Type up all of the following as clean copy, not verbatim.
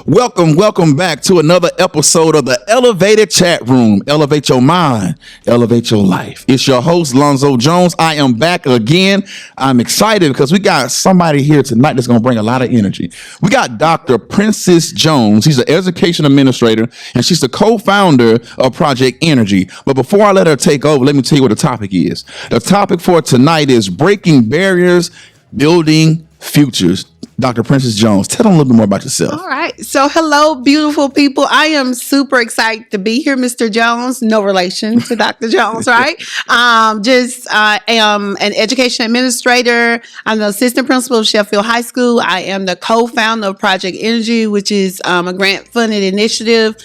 Welcome back to another episode of the Elevated Chat Room. Elevate your mind, elevate your life. It's your host, Lonzo Jones. I am back again. I'm excited because we got somebody here tonight that's going to bring a lot of energy. We got Dr. Princess Jones. She's an education administrator, and she's the co-founder of Project Energy. But before I let her take over, let me tell you what the topic is. The topic for tonight is breaking barriers, building futures. Dr. Princess Jones, tell them a little bit more about yourself. All right. So, hello, beautiful people. I am super excited to be here, Mr. Jones. No relation to Dr. Jones, right? I am an education administrator. I'm the assistant principal of Sheffield High School. I am the co-founder of Project Energy, which is a grant-funded initiative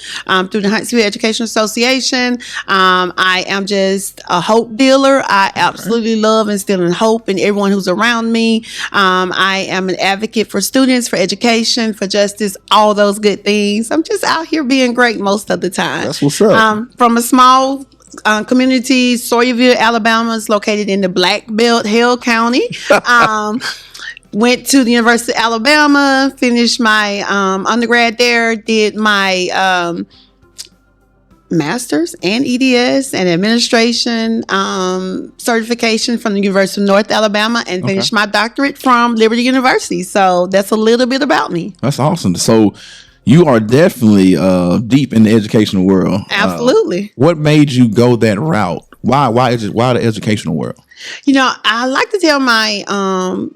through the Huntsville Education Association. I am just a hope dealer. I absolutely love instilling hope in everyone who's around me. I am an advocate for students, for education, for justice, all those good things. I'm just out here being great most of the time. That's what's up. From a small community, Sawyerville, Alabama, is located in the Black Belt, Hale County. Went to the University of Alabama, finished my undergrad there, did my master's and EDS and administration certification from the University of North Alabama, and finished my doctorate from Liberty University. So that's a little bit about me. That's awesome. So you are definitely deep in the educational world. Absolutely. What made you go that route? Why the educational world? You know, I like to tell my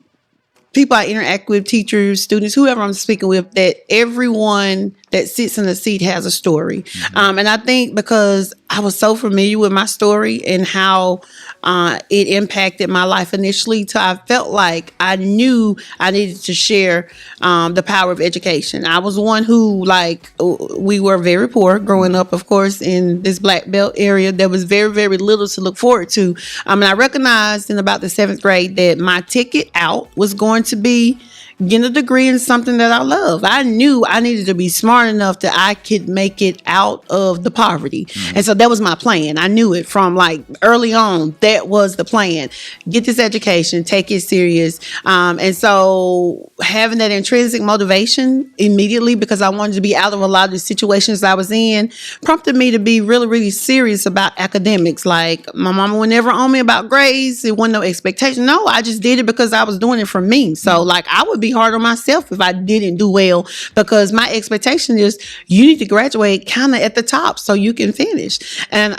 people I interact with, teachers, students, whoever I'm speaking with, that everyone that sits in the seat has a story. And I think because I was so familiar with my story and how it impacted my life initially, so I felt like I knew I needed to share the power of education. I was one who, we were very poor growing up, of course, in this Black Belt area. There was very, very little to look forward to. And I recognized in about the 7th grade that my ticket out was going to be getting a degree in something that I love. I knew I needed to be smart enough that I could make it out of the poverty. And so that was my plan. I knew it from early on. That was the plan. Get this education, take it serious. And so having that intrinsic motivation immediately, because I wanted to be out of a lot of the situations I was in, prompted me to be really, really serious about academics. Like, my mama would never on me about grades. It wasn't no expectation. No, I just did it because I was doing it for me. So I would be hard on myself if I didn't do well, because my expectation is you need to graduate kind of at the top so you can finish. And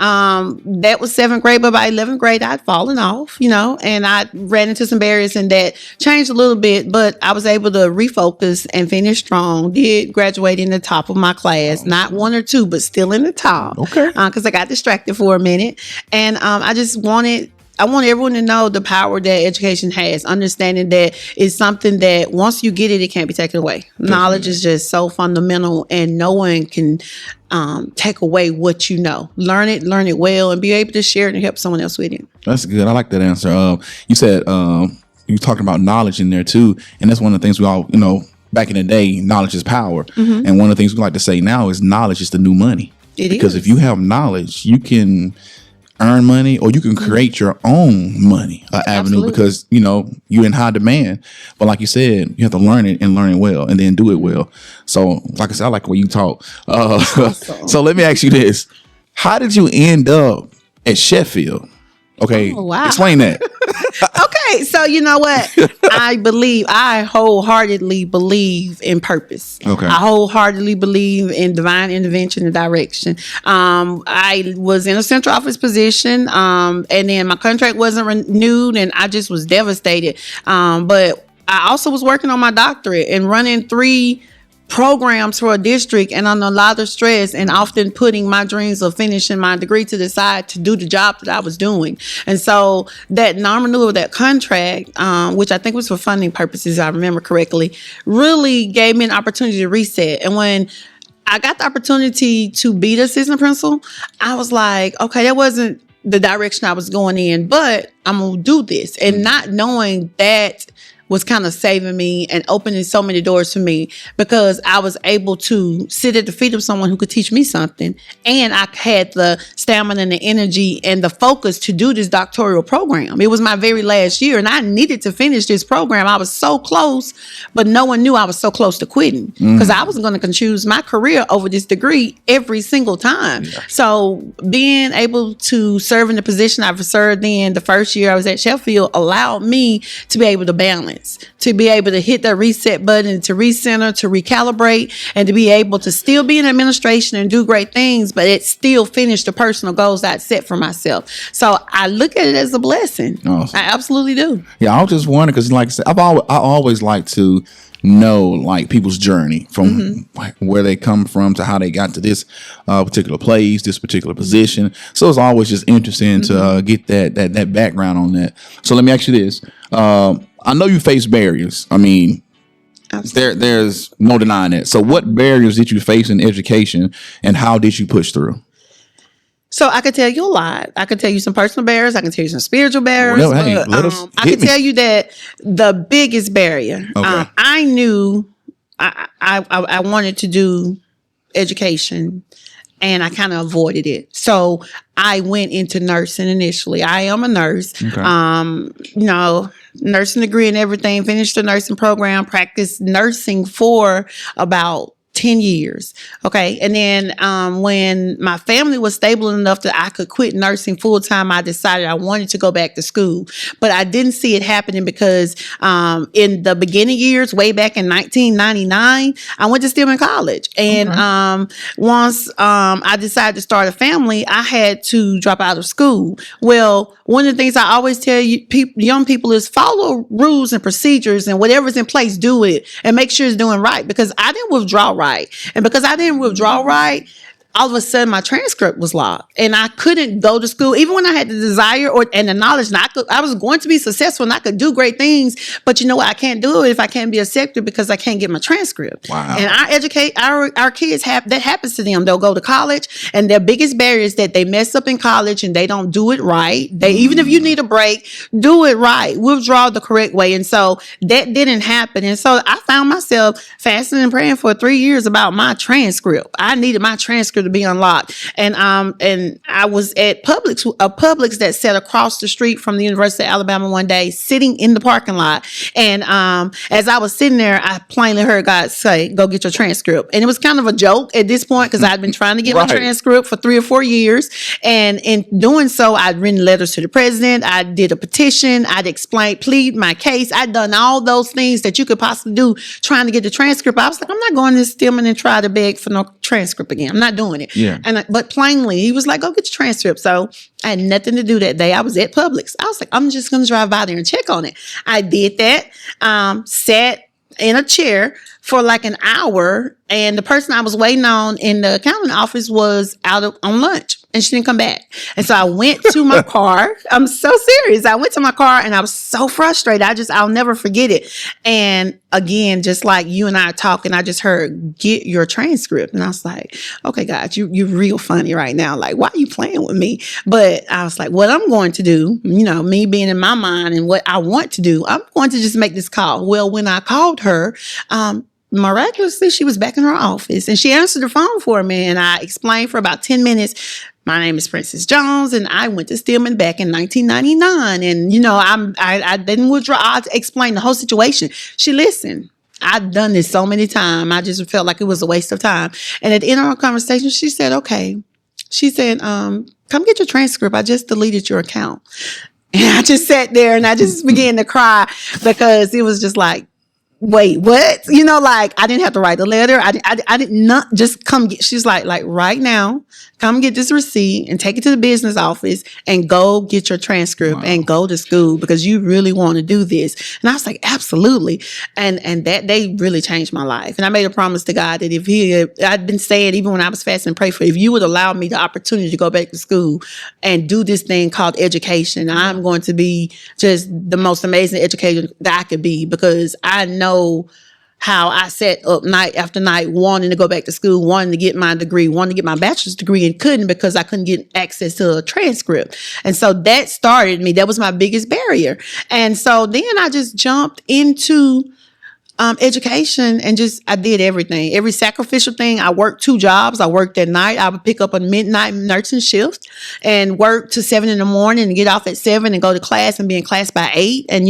that was 7th grade, but by 11th grade I'd fallen off, and I ran into some barriers, and that changed a little bit, but I was able to refocus and finish strong. Did graduate in the top of my class, not 1 or 2, but still in the top. Okay. Because I got distracted for a minute, and I want everyone to know the power that education has, understanding that it's something that once you get it, it can't be taken away. Definitely. Knowledge is just so fundamental, and no one can take away what you know. Learn it well, and be able to share it and help someone else with it. That's good. I like that answer. You said you talked about knowledge in there too, and that's one of the things we all, back in the day, knowledge is power. And one of the things we like to say now is knowledge is the new money. Because if you have knowledge, you can earn money, or you can create your own money avenue. Absolutely. Because you're in high demand, but like you said, you have to learn it and learn it well, and then do it well. So like I said, I like the way you talk. Awesome. So let me ask you this: how did you end up at Sheffield? Okay. Oh, wow. Explain that. Okay, so you know what? I wholeheartedly believe in purpose. Okay. I wholeheartedly believe in divine intervention and direction. I was in a central office position, and then my contract wasn't renewed, and I just was devastated. But I also was working on my doctorate and running 3 programs for a district, and under a lot of stress, and often putting my dreams of finishing my degree to the side to do the job that I was doing. And so that non-renewal of that contract, which I think was for funding purposes, I remember correctly, really gave me an opportunity to reset. And when I got the opportunity to be the assistant principal, I was like, okay, that wasn't the direction I was going in, but I'm going to do this. And not knowing that was kind of saving me and opening so many doors for me, because I was able to sit at the feet of someone who could teach me something. And I had the stamina and the energy and the focus to do this doctoral program. It was my very last year and I needed to finish this program. I was so close, but no one knew I was so close to quitting, because I was going to choose my career over this degree every single time. Yeah. So being able to serve in the position I've served in the first year I was at Sheffield allowed me to be able to balance, to be able to hit that reset button, to recenter, to recalibrate, and to be able to still be in administration and do great things, but it still finish the personal goals I'd set for myself. So I look at it as a blessing. Awesome. I absolutely do. Yeah, I was just wondering, because like I said, I always like to know like people's journey from like, where they come from to how they got to this particular place, this particular position. So it's always just interesting to get that background on that. So let me ask you this. I know you face barriers. I mean, there's no denying that. So what barriers did you face in education and how did you push through? So I could tell you a lot. I could tell you some personal barriers. I can tell you some spiritual barriers. Well, hey, I can tell you that the biggest barrier, I knew I wanted to do education, and I kind of avoided it. So I went into nursing initially. I am a nurse. Okay. Nursing degree and everything, finished the nursing program, practiced nursing for about 10 years. Okay. And then when my family was stable enough that I could quit nursing full time, I decided I wanted to go back to school. But I didn't see it happening because in the beginning years, way back in 1999, I went to Stillman College. And once I decided to start a family, I had to drop out of school. Well, one of the things I always tell you, young people, is follow rules and procedures, and whatever's in place, do it and make sure it's doing right, because I didn't withdraw right. And because I didn't withdraw right, all of a sudden my transcript was locked and I couldn't go to school, even when I had the desire and the knowledge. And I was going to be successful and I could do great things, but you know what? I can't do it if I can't be accepted because I can't get my transcript. Wow. And I educate our kids, that happens to them. They'll go to college and their biggest barrier is that they mess up in college and they don't do it right. Even if you need a break, do it right. Withdraw the correct way. And so that didn't happen. And so I found myself fasting and praying for 3 years about my transcript. I needed my transcript to be unlocked. And I was at Publix that sat across the street from the University of Alabama one day, sitting in the parking lot. And as I was sitting there, I plainly heard God say, "Go get your transcript." And it was kind of a joke at this point because I'd been trying to get my transcript for 3 or 4 years. And in doing so, I'd written letters to the president. I did a petition. I'd plead my case. I'd done all those things that you could possibly do trying to get the transcript. I was like, I'm not going to Stillman and try to beg for no transcript again. I'm not doing it. Yeah. But plainly, he was like, "Go get your transcript." So I had nothing to do that day. I was at Publix. I was like, I'm just going to drive by there and check on it. I did that. Sat in a chair for like an hour, and the person I was waiting on in the accounting office was out on lunch. And she didn't come back. And so I went to my car. I'm so serious. I went to my car and I was so frustrated. I'll never forget it. And again, just like you and I are talking, I just heard, "Get your transcript." And I was like, okay, God, you're real funny right now. Like, why are you playing with me? But I was like, what I'm going to do, me being in my mind and what I want to do, I'm going to just make this call. Well, when I called her, miraculously, she was back in her office and she answered the phone for me. And I explained for about 10 minutes. My name is Princess Jones, and I went to Stillman back in 1999. And, I didn't withdraw. I explained the whole situation. She listened. I've done this so many times. I just felt like it was a waste of time. And at the end of our conversation, she said, okay. She said, come get your transcript. I just deleted your account. And I just sat there and I just began to cry because it was just like, wait, what? I didn't have to write a letter. I did not just come get, she's like right now, come get this receipt and take it to the business office and go get your transcript and go to school because you really want to do this. And I was like, absolutely. And that day really changed my life. And I made a promise to God that I'd been saying, even when I was fasting and praying for, if you would allow me the opportunity to go back to school and do this thing called education, I'm going to be just the most amazing educator that I could be, because I know how I sat up night after night wanting to go back to school, wanting to get my degree, wanting to get my bachelor's degree, and couldn't because I couldn't get access to a transcript. And so that started me. That was my biggest barrier. And so then I just jumped into education and I did everything, every sacrificial thing. I worked 2 jobs. I worked at night. I would pick up a midnight nursing shift and work to 7 in the morning and get off at 7 and go to class and be in class by 8 and,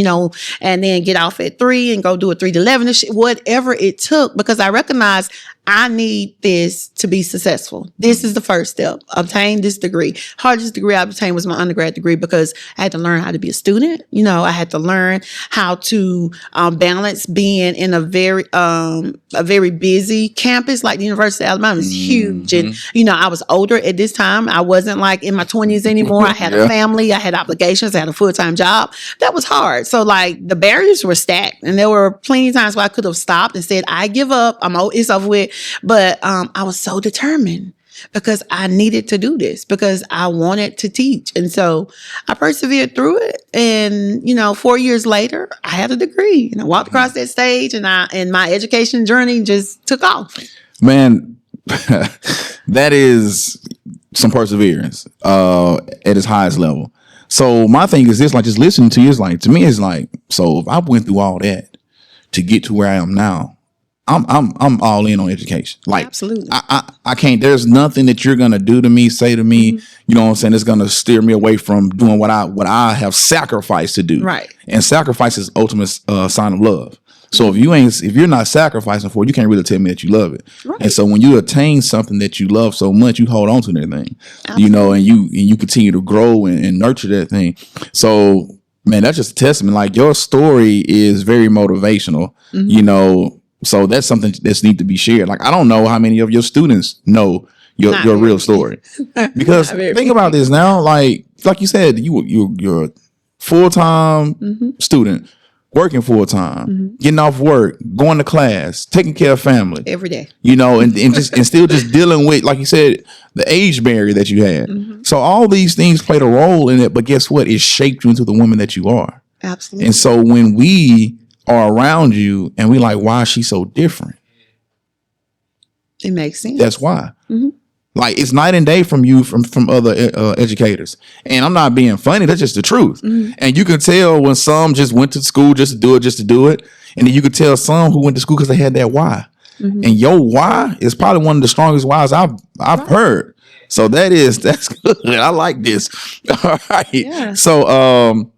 and then get off at 3 and go do a 3 to 11, whatever it took, because I recognized I need this to be successful. This is the first step. Obtain this degree. Hardest degree I obtained was my undergrad degree because I had to learn how to be a student. I had to learn how to balance being in a very busy campus like the University of Alabama is huge. And, I was older at this time. I wasn't like in my 20s anymore. I had a family. I had obligations. I had a full-time job. That was hard. So like the barriers were stacked, and there were plenty of times where I could have stopped and said, I give up. It's over with. But I was so determined because I needed to do this, because I wanted to teach. And so I persevered through it. And, 4 years later, I had a degree and I walked across that stage, and my education journey just took off. Man, that is some perseverance at its highest level. So my thing is this, like just listening to you is like, to me, it's like, so if I went through all that to get to where I am now, I'm all in on education. Like, absolutely. I can't, there's nothing that you're going to do to me, say to me, you know what I'm saying, it's going to steer me away from doing what I have sacrificed to do. Right. And sacrifice is ultimate sign of love. So if you're not sacrificing for it, you can't really tell me that you love it. Right. And so when you attain something that you love so much, you hold on to that thing, and you continue to grow and nurture that thing. So man, that's just a testament. Like your story is very motivational, So that's something that's need to be shared. Like, I don't know how many of your students know your real story, because think about this now. Like you said, you're a full-time student, working full-time, getting off work, going to class, taking care of family every day, and still just dealing with, like you said, the age barrier that you had. So all these things played a role in it, but guess what? It shaped you into the woman that you are. Absolutely. And so when we are around you and we like, why is she so different? It makes sense. That's why. Like, it's night and day from you, from other educators. And I'm not being funny. That's just the truth. And you can tell when some just went to school just to do it. And then you could tell some who went to school because they had that why. And your why is probably one of the strongest whys I've heard. So that's good. I like this. All right. Yeah. So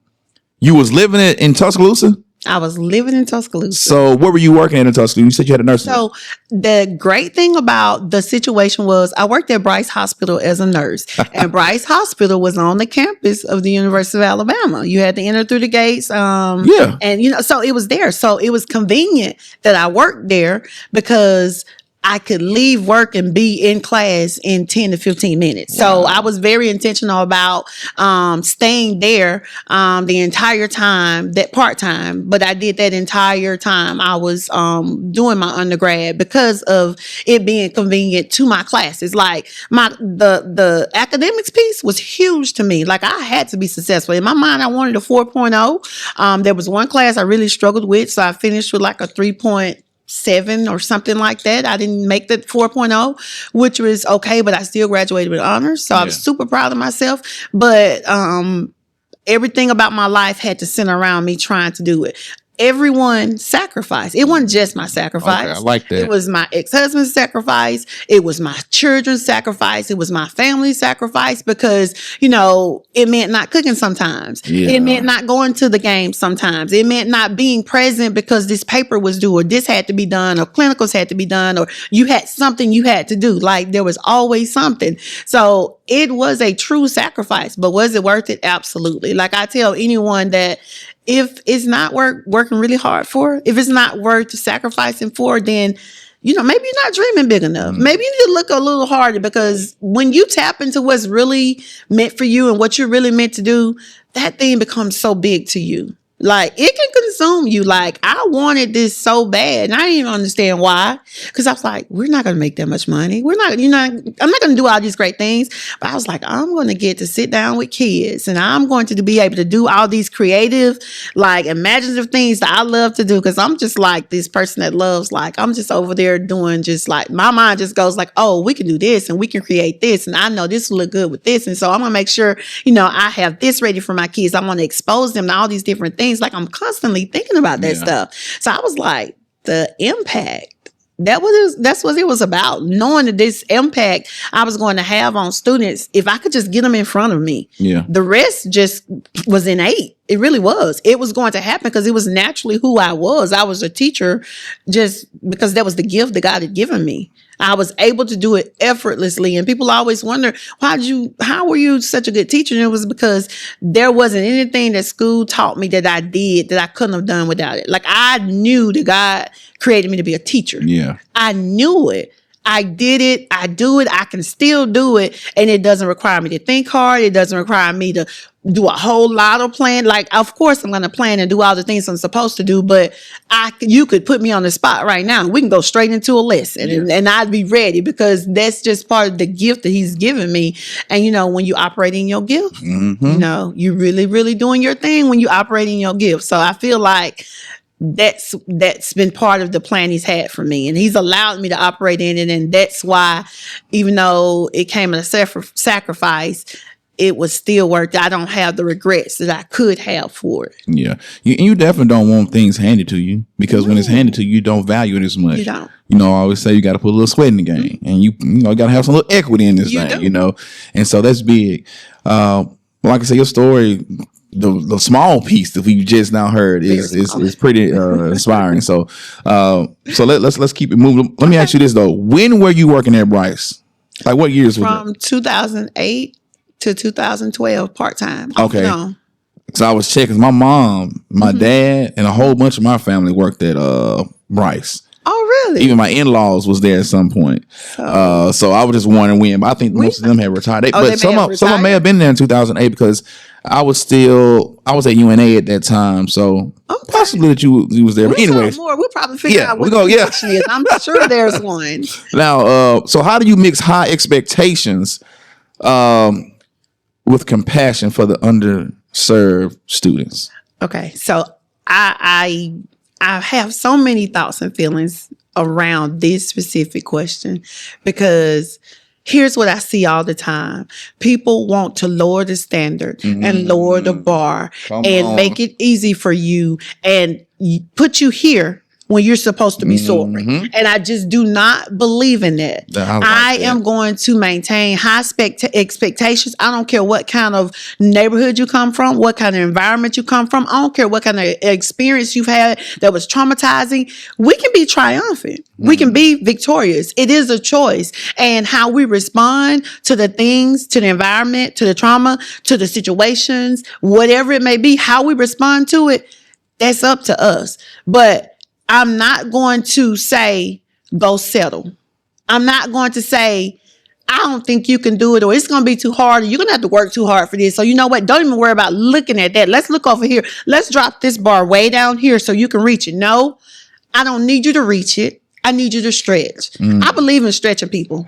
you was living in Tuscaloosa? I was living in Tuscaloosa. So where were you working at in Tuscaloosa? You said you had a nursing home. So the great thing about the situation was I worked at Bryce Hospital as a nurse. And Bryce Hospital was on the campus of the University of Alabama. You had to enter through the gates. And, so it was there. So it was convenient that I worked there because I could leave work and be in class in 10 to 15 minutes. Wow. So I was very intentional about staying there the entire time, that part-time. But I did that entire time I was doing my undergrad because of it being convenient to my classes. Like the academics piece was huge to me. Like I had to be successful. In my mind, I wanted a 4.0. There was one class I really struggled with. So I finished with like a 3.7 or something like that. I didn't make the 4.0, which was okay, but I still graduated with honors. So I was super proud of myself. But everything about my life had to center around me trying to do it. Everyone sacrificed. It wasn't just my sacrifice. Okay, I like that. It was my ex-husband's sacrifice. It was my children's sacrifice. It was my family's sacrifice because, it meant not cooking sometimes. Yeah. It meant not going to the game sometimes. It meant not being present because this paper was due or this had to be done or clinicals had to be done or you had something you had to do. Like there was always something. So it was a true sacrifice, but was it worth it? Absolutely. Like I tell anyone that if it's not working really hard for, if it's not worth sacrificing for, then, maybe you're not dreaming big enough. Maybe you need to look a little harder because when you tap into what's really meant for you and what you're really meant to do, that thing becomes so big to you. Like, it can consume you. Like, I wanted this so bad, and I didn't even understand why. Because I was like, we're not going to make that much money. We're not, I'm not going to do all these great things. But I was like, I'm going to get to sit down with kids, and I'm going to be able to do all these creative, like, imaginative things that I love to do. Because I'm just like this person that loves, like, I'm just over there doing just like, my mind just goes like, oh, we can do this, and we can create this, and I know this will look good with this. And so I'm going to make sure, I have this ready for my kids. I want to expose them to all these different things. Like, I'm constantly thinking about that stuff. So I was like, the impact, that's what it was about. Knowing that this impact I was going to have on students, if I could just get them in front of me. Yeah. The rest just was innate. It really was. It was going to happen because it was naturally who I was. I was a teacher just because that was the gift that God had given me. I was able to do it effortlessly. And people always wonder, how were you such a good teacher? And it was because there wasn't anything that school taught me that I did that I couldn't have done without it. Like, I knew that God created me to be a teacher. Yeah. I knew it. I did it. I do it. I can still do it. And it doesn't require me to think hard. It doesn't require me to do a whole lot of plan. Like, of course, I'm going to plan and do all the things I'm supposed to do, but you could put me on the spot right now. We can go straight into a lesson and I'd be ready because that's just part of the gift that he's given me. And, when you operate in your gift, you really, really doing your thing when you operate in your gift. So I feel like that's been part of the plan he's had for me, and he's allowed me to operate in it. And that's why, even though it came at a sacrifice, it was still worth it. I don't have the regrets that I could have for it. Yeah. You definitely don't want things handed to you because when it's handed to you, you don't value it as much. You don't. I always say you got to put a little sweat in the game, and you got to have some little equity in this thing, and so that's big. Like I say, your story, the small piece that we just now heard is pretty inspiring. So let's keep it moving. Let me ask you this though: when were you working at Bryce? Like, what years was From 2008 to 2012, part time. Okay. So I was checking. My mom, my dad, and a whole bunch of my family worked at Bryce. Oh, really? Even my in-laws was there at some point. So I was just wondering when, but I think most of them had retired. But some of them may have been there in 2008 because I was at UNA at that time. So possibly that you was there. But anyways, we'll probably figure out what the connection is. I'm sure there's one. Now, so how do you mix high expectations with compassion for the underserved students? Okay, so I have so many thoughts and feelings around this specific question because here's what I see all the time. People want to lower the standard and lower the bar and make it easy for you and put you here when you're supposed to be soaring. And I just do not believe in that. I am going to maintain high expectations. I don't care what kind of neighborhood you come from, what kind of environment you come from. I don't care what kind of experience you've had that was traumatizing. We can be triumphant. We can be victorious. It is a choice. And how we respond to the things, to the environment, to the trauma, to the situations, whatever it may be, how we respond to it, that's up to us. But I'm not going to say, go settle. I'm not going to say, I don't think you can do it, or it's going to be too hard, or you're going to have to work too hard for this. So you know what? Don't even worry about looking at that. Let's look over here. Let's drop this bar way down here so you can reach it. No, I don't need you to reach it. I need you to stretch. I believe in stretching people.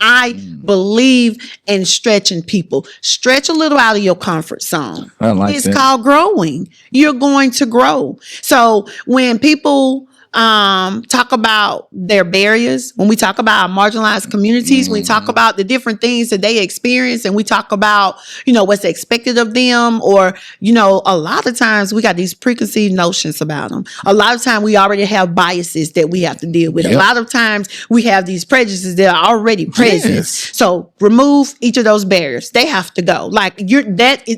I believe in stretching people. Stretch a little out of your comfort zone. It's called growing. You're going to grow. So when people talk about their barriers, when we talk about our marginalized communities, when we talk about the different things that they experience, and we talk about, what's expected of them, or, a lot of times we got these preconceived notions about them. A lot of times we already have biases that we have to deal with. Yep. A lot of times we have these prejudices that are already present. Yes. So remove each of those barriers. They have to go.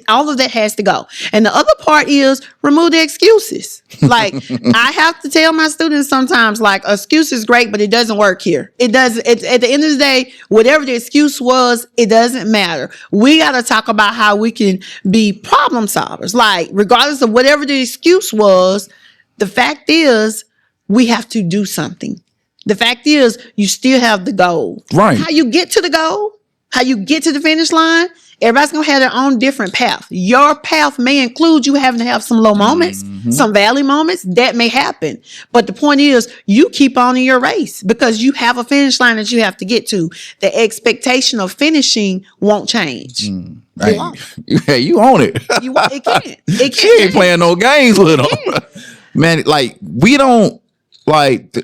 All of that has to go. And the other part is remove the excuses. Like, I have to tell my students sometimes, like, excuse is great, but it doesn't work here. It doesn't. At the end of the day, whatever the excuse was, it doesn't matter. We got to talk about how we can be problem solvers. Like, regardless of whatever the excuse was, the fact is we have to do something. The fact is you still have the goal. Right. How you get to the goal, how you get to the finish line, everybody's going to have their own different path. Your path may include you having to have some low moments, some valley moments. That may happen. But the point is, you keep on in your race because you have a finish line that you have to get to. The expectation of finishing won't change. Right. Yeah, you own it. It can't. It can't. She ain't playing no games with them. Man, like, we don't, like,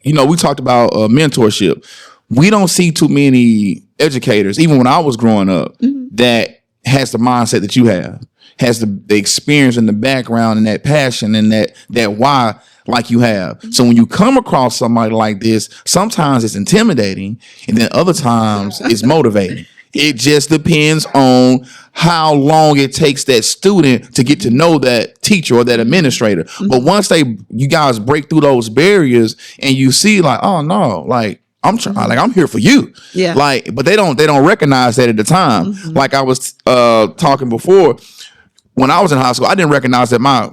we talked about mentorship. We don't see too many educators, even when I was growing up, that has the mindset that you have, has the experience and the background and that passion and that why like you have. So when you come across somebody like this, sometimes it's intimidating and then other times it's motivating. It just depends on how long it takes that student to get to know that teacher or that administrator. But once you guys break through those barriers and you see like, oh no, like, I'm trying, like, I'm here for you. Yeah. Like, but they don't recognize that at the time. Like I was talking before, when I was in high school, I didn't recognize that my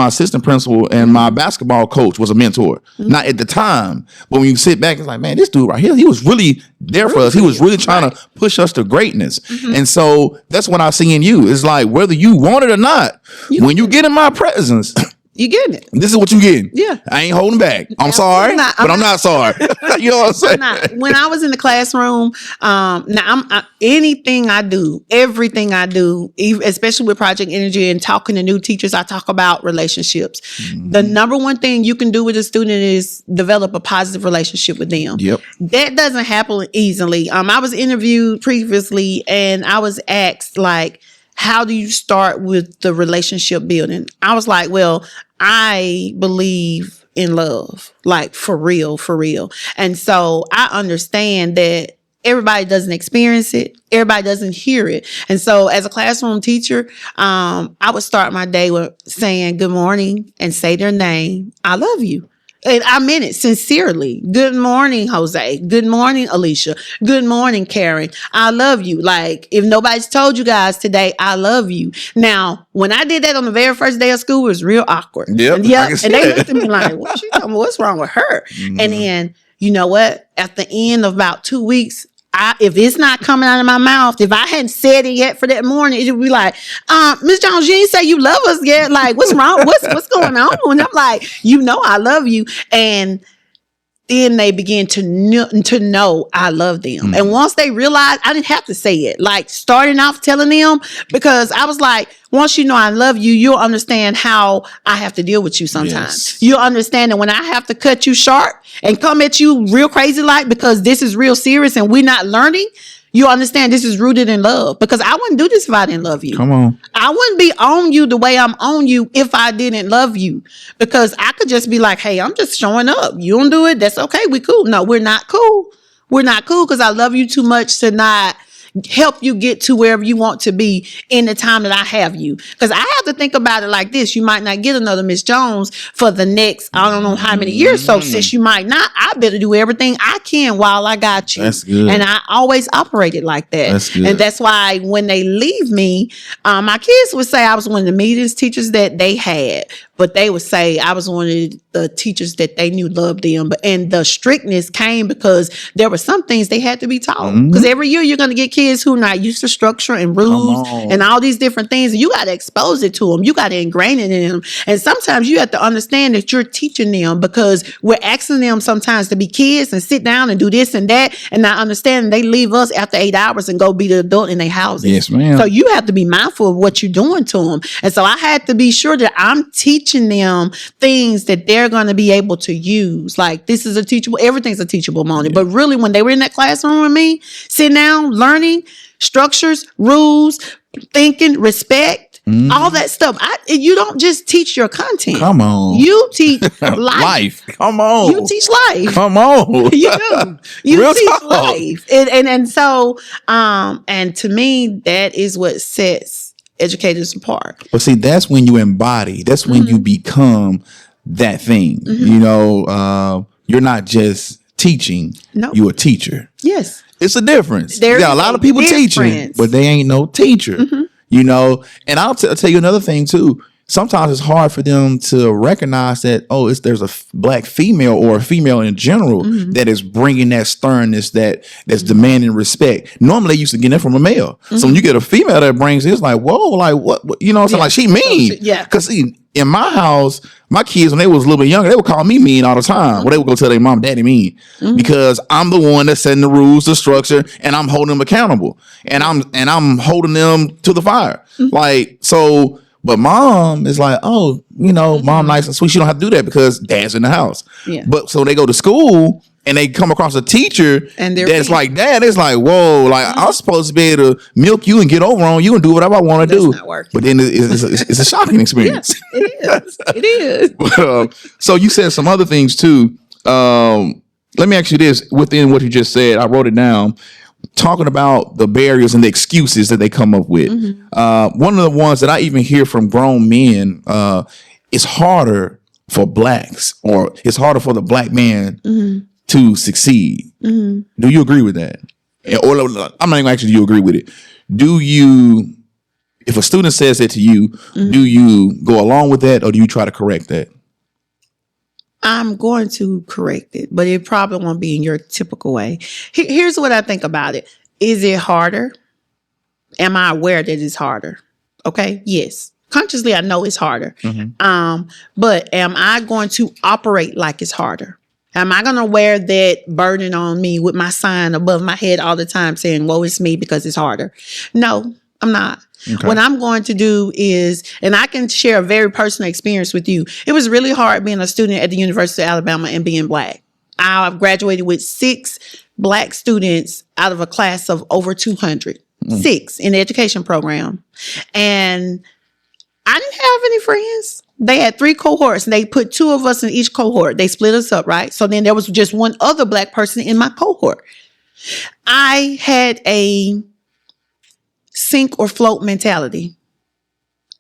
assistant principal and my basketball coach was a mentor. Not at the time, but when you sit back, it's like, man, this dude right here, he was really there for us. He was really trying to push us to greatness. And so that's what I see in you. It's like, whether you want it or not, when you get in my presence, you getting it. This is what you getting. Yeah. I ain't holding back. I'm sorry, but I'm not sorry. You know what I'm saying? When I was in the classroom, anything I do, everything I do, especially with Project Energy and talking to new teachers, I talk about relationships. The number one thing you can do with a student is develop a positive relationship with them. Yep. That doesn't happen easily. I was interviewed previously and I was asked, like, how do you start with the relationship building? I was like, well, I believe in love, like for real. And so I understand that everybody doesn't experience it. Everybody doesn't hear it. And so as a classroom teacher, I would start my day with saying good morning and say their name. I love you. And I meant it sincerely. Good morning, Jose. Good morning, Alicia. Good morning, Karen. I love you. Like, if nobody's told you guys today, I love you. Now, when I did that on the very first day of school, it was real awkward. Yep. And they looked at me like, what you talking about? What's wrong with her? And then, you know what? At the end of about 2 weeks, if it's not coming out of my mouth, if I hadn't said it yet for that morning, it would be like, Ms. Jones, you ain't say you love us yet. Like, what's wrong? What's going on? And I'm like, I love you. And then they begin to know I love them. And once they realized, I didn't have to say it. Like, starting off telling them, because I was like, once you know I love you, you'll understand how I have to deal with you sometimes. Yes. You'll understand that when I have to cut you sharp and come at you real crazy like, because this is real serious and we're not learning, you understand this is rooted in love, because I wouldn't do this if I didn't love you. Come on. I wouldn't be on you the way I'm on you if I didn't love you, because I could just be like, hey, I'm just showing up. You don't do it. That's okay. We cool. No, we're not cool. We're not cool because I love you too much to not help you get to wherever you want to be in the time that I have you. Because I have to think about it like this. You might not get another Miss Jones for the next, I don't know how many years. So since you might not, I better do everything I can while I got you. That's good. And I always operated like that. That's good. And that's why when they leave me, my kids would say I was one of the meanest teachers that they had. But they would say I was one of the teachers that they knew loved them. And the strictness came because there were some things they had to be taught. Because every year you're going to get kids who are not used to structure and rules and all these different things. And you got to expose it to them. You got to ingrain it in them. And sometimes you have to understand that you're teaching them, because we're asking them sometimes to be kids and sit down and do this and that. And not understanding they leave us after 8 hours and go be the adult in their houses. Yes, ma'am. So you have to be mindful of what you're doing to them. And so I had to be sure that I'm teaching them things that they're going to be able to use. Like, this is everything's a teachable moment. Yeah. But really, when they were in that classroom with me, sitting down, learning structures, rules, thinking, respect, all that stuff. You don't just teach your content. Come on. You teach life. Come on. You teach life. Come on. You do. You real teach talk. Life. And so, and to me, that is what sets educators apart. But see, that's when you embody. That's when you become that thing. You know, you're not just teaching. No. You're a teacher. Yes. It's a difference. There's a lot of people teaching, but they ain't no teacher. You know, and I'll tell you another thing too. sometimes it's hard for them to recognize that, there's a black female or a female in general that is bringing that sternness, that's demanding respect. Normally they used to get that from a male. So when you get a female that brings it, it's like, whoa, like what you know what I'm saying? Like she mean. Yeah. Because see, in my house, my kids, when they was a little bit younger, they would call me mean all the time. Well, they would go tell their mom, daddy mean. Because I'm the one that's setting the rules, the structure, and I'm holding them accountable. And I'm holding them to the fire. Like, so, but mom is like, mom nice and sweet. She don't have to do that because dad's in the house. Yeah. But so they go to school and they come across a teacher and that's like that. It's like, whoa, like I'm supposed to be able to milk you and get over on you and do whatever I want to do. Not working. But then it's a shocking experience. Yes, it is. But, so you said some other things too. Let me ask you this: within what you just said, I wrote it down. Talking about the barriers and the excuses that they come up with. One of the ones that I even hear from grown men, it's harder for blacks, or it's harder for the black man to succeed. Do you agree with that? Or I'm not even asking, do you agree with it? Do you, if a student says that to you, do you go along with that, or do you try to correct that? I'm going to correct it, but it probably won't be in your typical way. Here's what I think about it. Is it harder? Am I aware that it's harder? Okay. Yes. Consciously, I know it's harder. But am I going to operate like it's harder? Am I going to wear that burden on me with my sign above my head all the time saying, woe is me because it's harder? No, I'm not. Okay. What I'm going to do is, and I can share a very personal experience with you. It was really hard being a student at the University of Alabama and being black. I've graduated with 6 black students out of a class of over 200, 6 in the education program. And I didn't have any friends. They had 3 cohorts and they put 2 of us in each cohort. They split us up, right? So then there was just one other black person in my cohort. I had a sink or float mentality.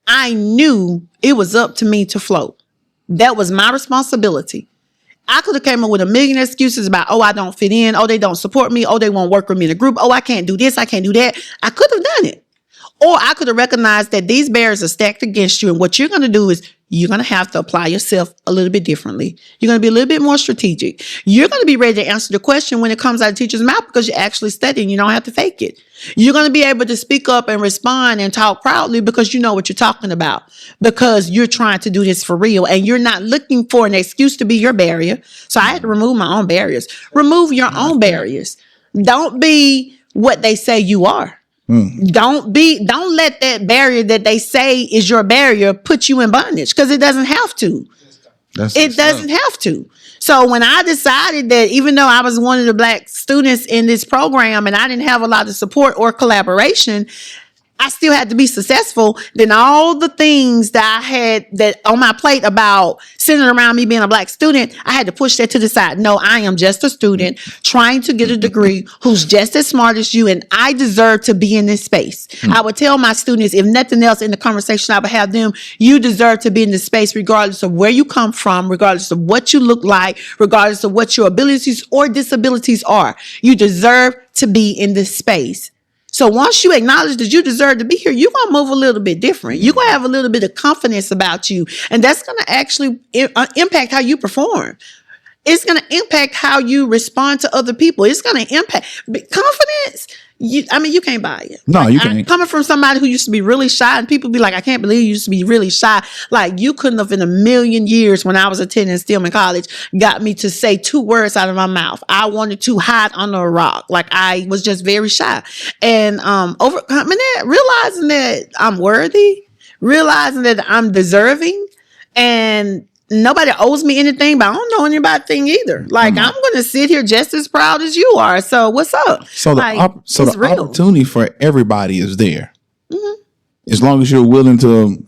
I knew it was up to me to float. That was my responsibility. I could have came up with a million excuses about, I don't fit in. They don't support me. They won't work with me in a group. I can't do this. I can't do that. I could have done it. Or I could have recognized that these barriers are stacked against you. And what you're going to do is you're going to have to apply yourself a little bit differently. You're going to be a little bit more strategic. You're going to be ready to answer the question when it comes out of the teacher's mouth because you're actually studying. You don't have to fake it. You're going to be able to speak up and respond and talk proudly because you know what you're talking about, because you're trying to do this for real and you're not looking for an excuse to be your barrier. So I had to remove my own barriers. Remove your own barriers. Don't be what they say you are. Don't let that barrier that they say is your barrier put you in bondage, because it doesn't have to. It doesn't have to. So when I decided that even though I was one of the black students in this program and I didn't have a lot of support or collaboration, I still had to be successful. Then all the things that I had that on my plate about centered around me being a black student, I had to push that to the side. No, I am just a student trying to get a degree who's just as smart as you, and I deserve to be in this space. I would tell my students, if nothing else in the conversation, I would have them, you deserve to be in this space regardless of where you come from, regardless of what you look like, regardless of what your abilities or disabilities are. You deserve to be in this space. So once you acknowledge that you deserve to be here, you're going to move a little bit different. You're going to have a little bit of confidence about you. And that's going to actually impact how you perform. It's going to impact how you respond to other people. It's going to impact confidence. You can't buy it. No, you can't. Coming from somebody who used to be really shy, and people be like, I can't believe you used to be really shy. Like, you couldn't have in a million years when I was attending Stillman College got me to say 2 words out of my mouth. I wanted to hide under a rock. Like, I was just very shy. And overcoming that, realizing that I'm worthy, realizing that I'm deserving, and nobody owes me anything, but I don't know anything either. Like, I'm going to sit here just as proud as you are. So what's up? So the opportunity for everybody is there. As long as you're willing to.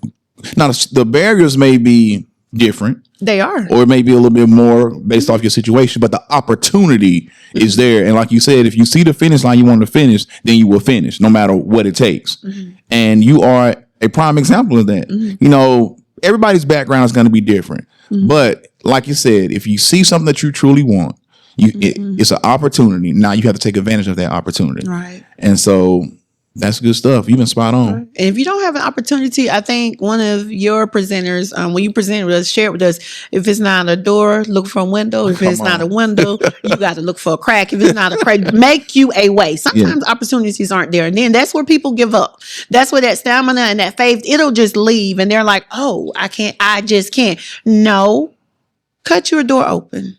Now, the barriers may be different. They are. Or it may be a little bit more based off your situation, but the opportunity is there. And like you said, if you see the finish line you want to finish, then you will finish no matter what it takes. And you are a prime example of that. You know, everybody's background is going to be different. But like you said, if you see something that you truly want, it's an opportunity. Now you have to take advantage of that opportunity. Right. And so That's good stuff. You've been spot on. And if you don't have an opportunity, I think one of your presenters, when you present with us, share it with us. If it's not a door, look for a window. If it's not a window, you got to look for a crack. If it's not a crack, make you a way. Sometimes opportunities aren't there. And then that's where people give up. That's where that stamina and that faith, it'll just leave. And they're like, oh, I just can't. No, cut your door open.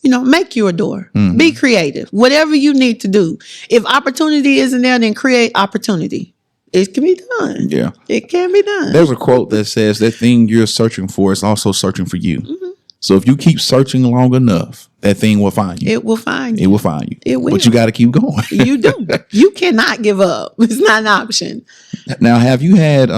Make you a door. Mm-hmm. Be creative. Whatever you need to do. If opportunity isn't there, then create opportunity. It can be done. Yeah. It can be done. There's a quote that says that thing you're searching for is also searching for you. Mm-hmm. So if you keep searching long enough, that thing will find you. It will find you. It will find you. It will. But you got to keep going. You do. You cannot give up. It's not an option. Now, have you had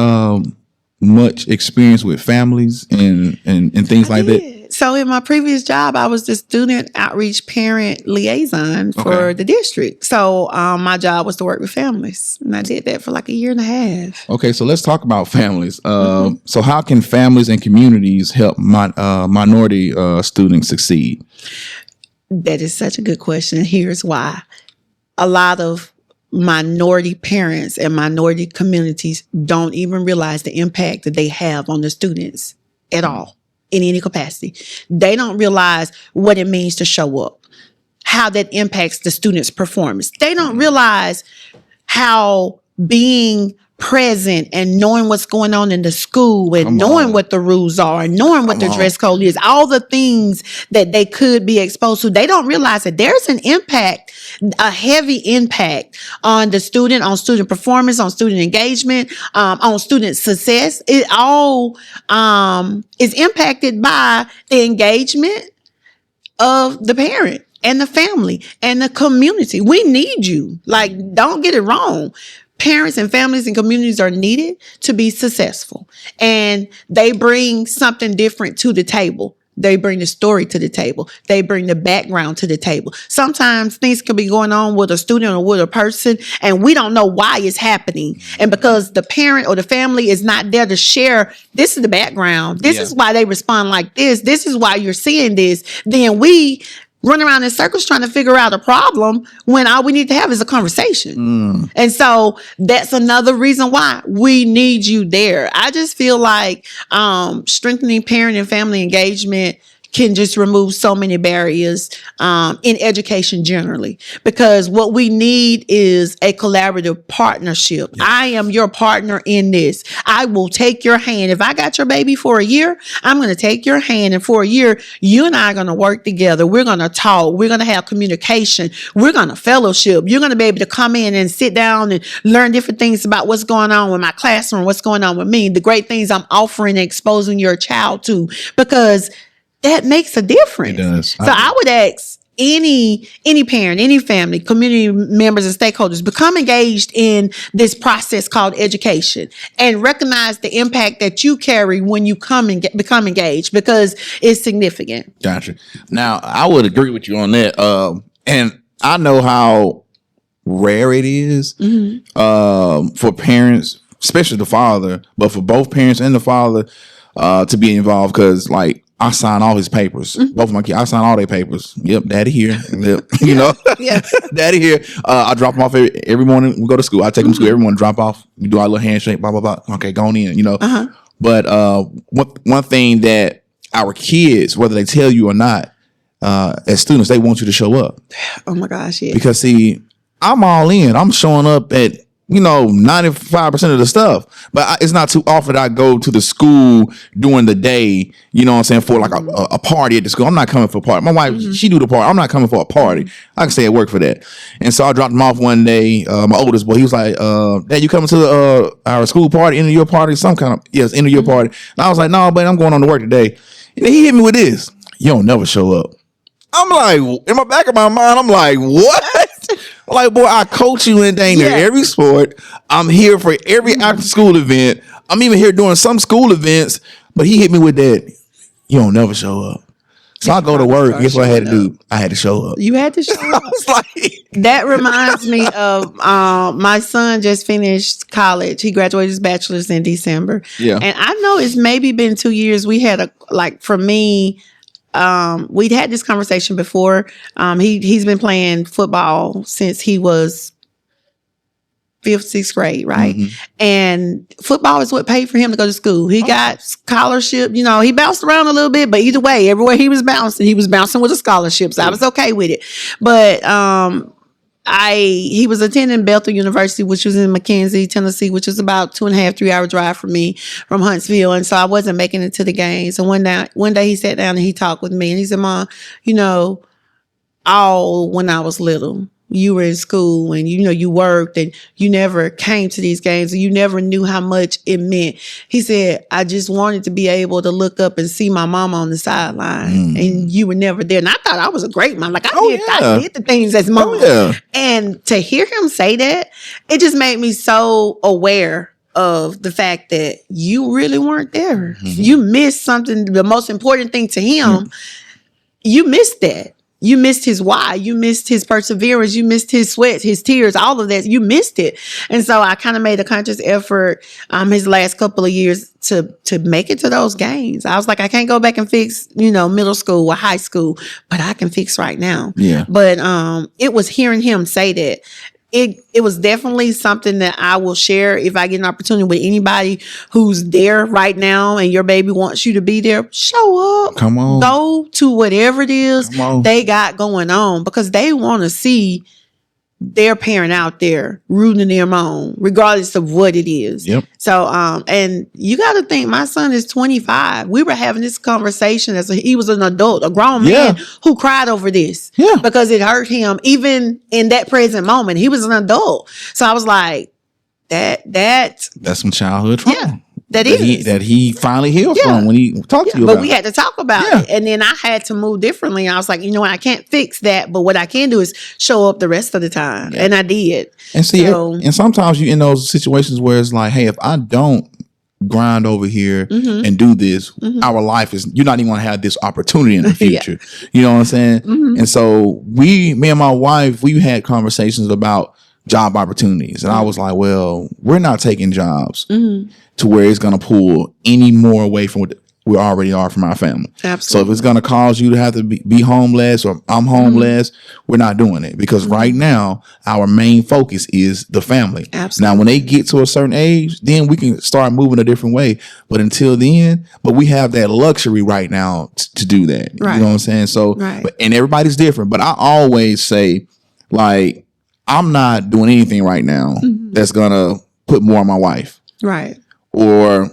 much experience with families and things like that? So in my previous job, I was the student outreach parent liaison for the district. So my job was to work with families. And I did that for like a year and a half. Okay, so let's talk about families. So how can families and communities help minority students succeed? That is such a good question. Here's why. A lot of minority parents and minority communities don't even realize the impact that they have on the students at all. In any capacity. They don't realize what it means to show up, how that impacts the student's performance. They don't realize how being present and knowing what's going on in the school and knowing what the rules are and knowing what the dress code is, all the things that they could be exposed to. They don't realize that there's an impact, a heavy impact on the student, on student performance, on student engagement, on student success. It all is impacted by the engagement of the parent and the family and the community. We need you. Like, don't get it wrong. Parents and families and communities are needed to be successful, and they bring something different to the table. They bring the story to the table. They bring the background to the table. Sometimes things can be going on with a student or with a person, and we don't know why it's happening. And because the parent or the family is not there to share, this is the background. This is why they respond like this. This is why you're seeing this. Then we run around in circles trying to figure out a problem when all we need to have is a conversation. And so that's another reason why we need you there. I just feel like strengthening parent and family engagement can just remove so many barriers in education generally, because what we need is a collaborative partnership. Yeah. I am your partner in this. I will take your hand. If I got your baby for a year, I'm going to take your hand, and for a year, you and I are going to work together. We're going to talk. We're going to have communication. We're going to fellowship. You're going to be able to come in and sit down and learn different things about what's going on with my classroom, what's going on with me, the great things I'm offering and exposing your child to, because that makes a difference. It does. So I would ask any parent, any family, community members and stakeholders, become engaged in this process called education and recognize the impact that you carry when you become engaged, because it's significant. Gotcha. Now, I would agree with you on that. And I know how rare it is for parents, especially the father, but for both parents and the father to be involved, because like, I sign all his papers. Both of my kids, I sign all their papers. Yep, daddy here. Yep, daddy here. I drop them off every morning. We go to school. I take them to school every morning, drop off. We do our little handshake, blah, blah, blah. Okay, go on in, But one thing that our kids, whether they tell you or not, as students, they want you to show up. Oh my gosh, yeah. Because see, I'm all in. I'm showing up at 95% of the stuff, but it's not too often that I go to the school during the day, for like a party at the school. I'm not coming for a party. My wife, she do the party. I'm not coming for a party. I can stay at work for that. And so I dropped him off one day. My oldest boy, he was like, Dad, you coming to our school party, end of your party, end of your party. And I was like, no, but I'm going on to work today. And then he hit me with this: you don't never show up. I'm like, in my back of my mind, I'm like, what? Like, boy, I coach you in dang near every sport. I'm here for every after school event. I'm even here doing some school events, but he hit me with that: you don't never show up. So I go to work. Guess what I had to do? I had to show up. You had to show up. I was like, that reminds me of my son just finished college. He graduated his bachelor's in December. Yeah. And I know it's maybe been 2 years. We had for me, we'd had this conversation before. He's been playing football since he was 5th, 6th grade, right? And football is what paid for him to go to school. He got scholarship, you know, he bounced around a little bit, but either way, everywhere he was bouncing with a scholarship. So I was okay with it. But he was attending Bethel University, which was in McKenzie, Tennessee, which is about 2.5, 3 hour drive from me from Huntsville. And so I wasn't making it to the game. So one day he sat down and he talked with me and he said, Mom, you know, when I was little, you were in school and, you know, you worked and you never came to these games and you never knew how much it meant. He said, I just wanted to be able to look up and see my mama on the sideline and you were never there. And I thought I was a great mom. Like I did the things as mom. And to hear him say that, it just made me so aware of the fact that you really weren't there. You missed something, the most important thing to him. You missed that. You missed his why. You missed his perseverance. You missed his sweat, his tears, all of that. You missed it. And so I kind of made a conscious effort his last couple of years to make it to those games. I was like, I can't go back and fix, you know, middle school or high school, but I can fix right now. Yeah. But it was hearing him say that. It was definitely something that I will share if I get an opportunity with anybody who's there right now and your baby wants you to be there. Show up. Come on. Go to whatever it is they got going on because they want to see their parent out there rooting them on, regardless of what it is. Yep. So, and you got to think, my son is 25. We were having this conversation he was an adult, a grown man who cried over this because it hurt him. Even in that present moment, he was an adult. So I was like, that's some childhood trauma. Yeah. That he finally healed from when he talked to you about it. But we had to talk about it. And then I had to move differently. I was like, you know what? I can't fix that. But what I can do is show up the rest of the time. And I did. And see, and sometimes you in those situations where it's like, hey, if I don't grind over here and do this, our life you're not even going to have this opportunity in the future. You know what I'm saying? And so me and my wife, we had conversations about job opportunities. And I was like, well, we're not taking jobs to where it's going to pull any more away from what we already are from our family. Absolutely. So if it's going to cause you to have to be homeless or I'm homeless, we're not doing it because right now our main focus is the family. Absolutely. Now, when they get to a certain age, then we can start moving a different way. But until then, we have that luxury right now to do that. Right. You know what I'm saying? So, and everybody's different, but I always say, like, I'm not doing anything right now that's going to put more on my wife. Right. Or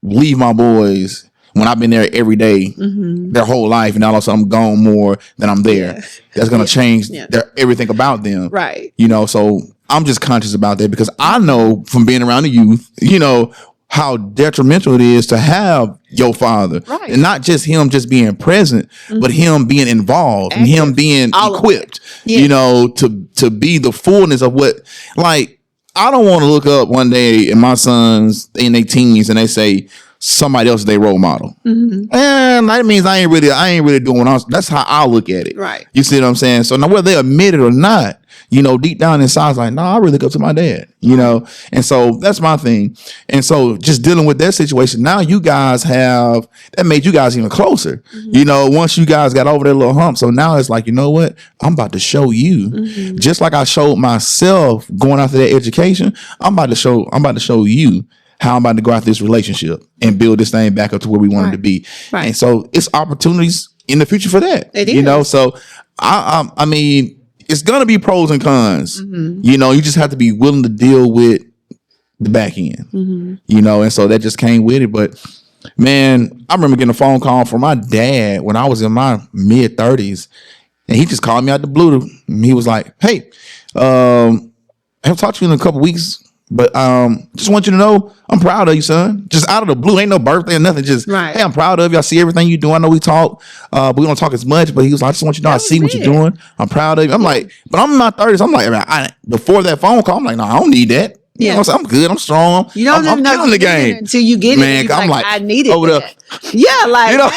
leave my boys when I've been there every day, their whole life, and all of a sudden I'm gone more than I'm there. Yeah. That's going to change everything about them. Right. You know, so I'm just conscious about that because I know from being around the youth, you know, how detrimental it is to have your father. Right. And not just him just being present, but him being involved and him being equipped, you know, to be the fullness of what, like, I don't want to look up one day and my sons in their teens and they say somebody else is their role model. And that means I ain't really doing what that's how I look at it. Right. You see what I'm saying? So now whether they admit it or not, you know, deep down inside, it's like, no, I really look up to my dad, you know? And so that's my thing. And so just dealing with that situation, now you guys that made you guys even closer, you know, once you guys got over that little hump. So now it's like, you know what? I'm about to show you, just like I showed myself going after that education, I'm about to show you how I'm about to go after this relationship and build this thing back up to where we want it to be. Right. And so it's opportunities in the future for that, you know? So I mean, it's going to be pros and cons. You know, you just have to be willing to deal with the back end, you know, and so that just came with it. But man, I remember getting a phone call from my dad when I was in my mid 30s and he just called me out the blue. He was like, hey, I'll talk to you in a couple weeks, but just want you to know I'm proud of you, son. Just out of the blue, ain't no birthday or nothing. Just hey, I'm proud of you. I see everything you do. I know we talk, but we don't talk as much. But he was like, I just want you to know I see what you're doing. I'm proud of you. I'm like, but I'm in my 30s. I'm like, before that phone call, I'm like, no, I don't need that. You know, I'm good. I'm strong. You don't I'm killing the game until you get man, it. I'm like, I needed over that. Yeah, like, you know,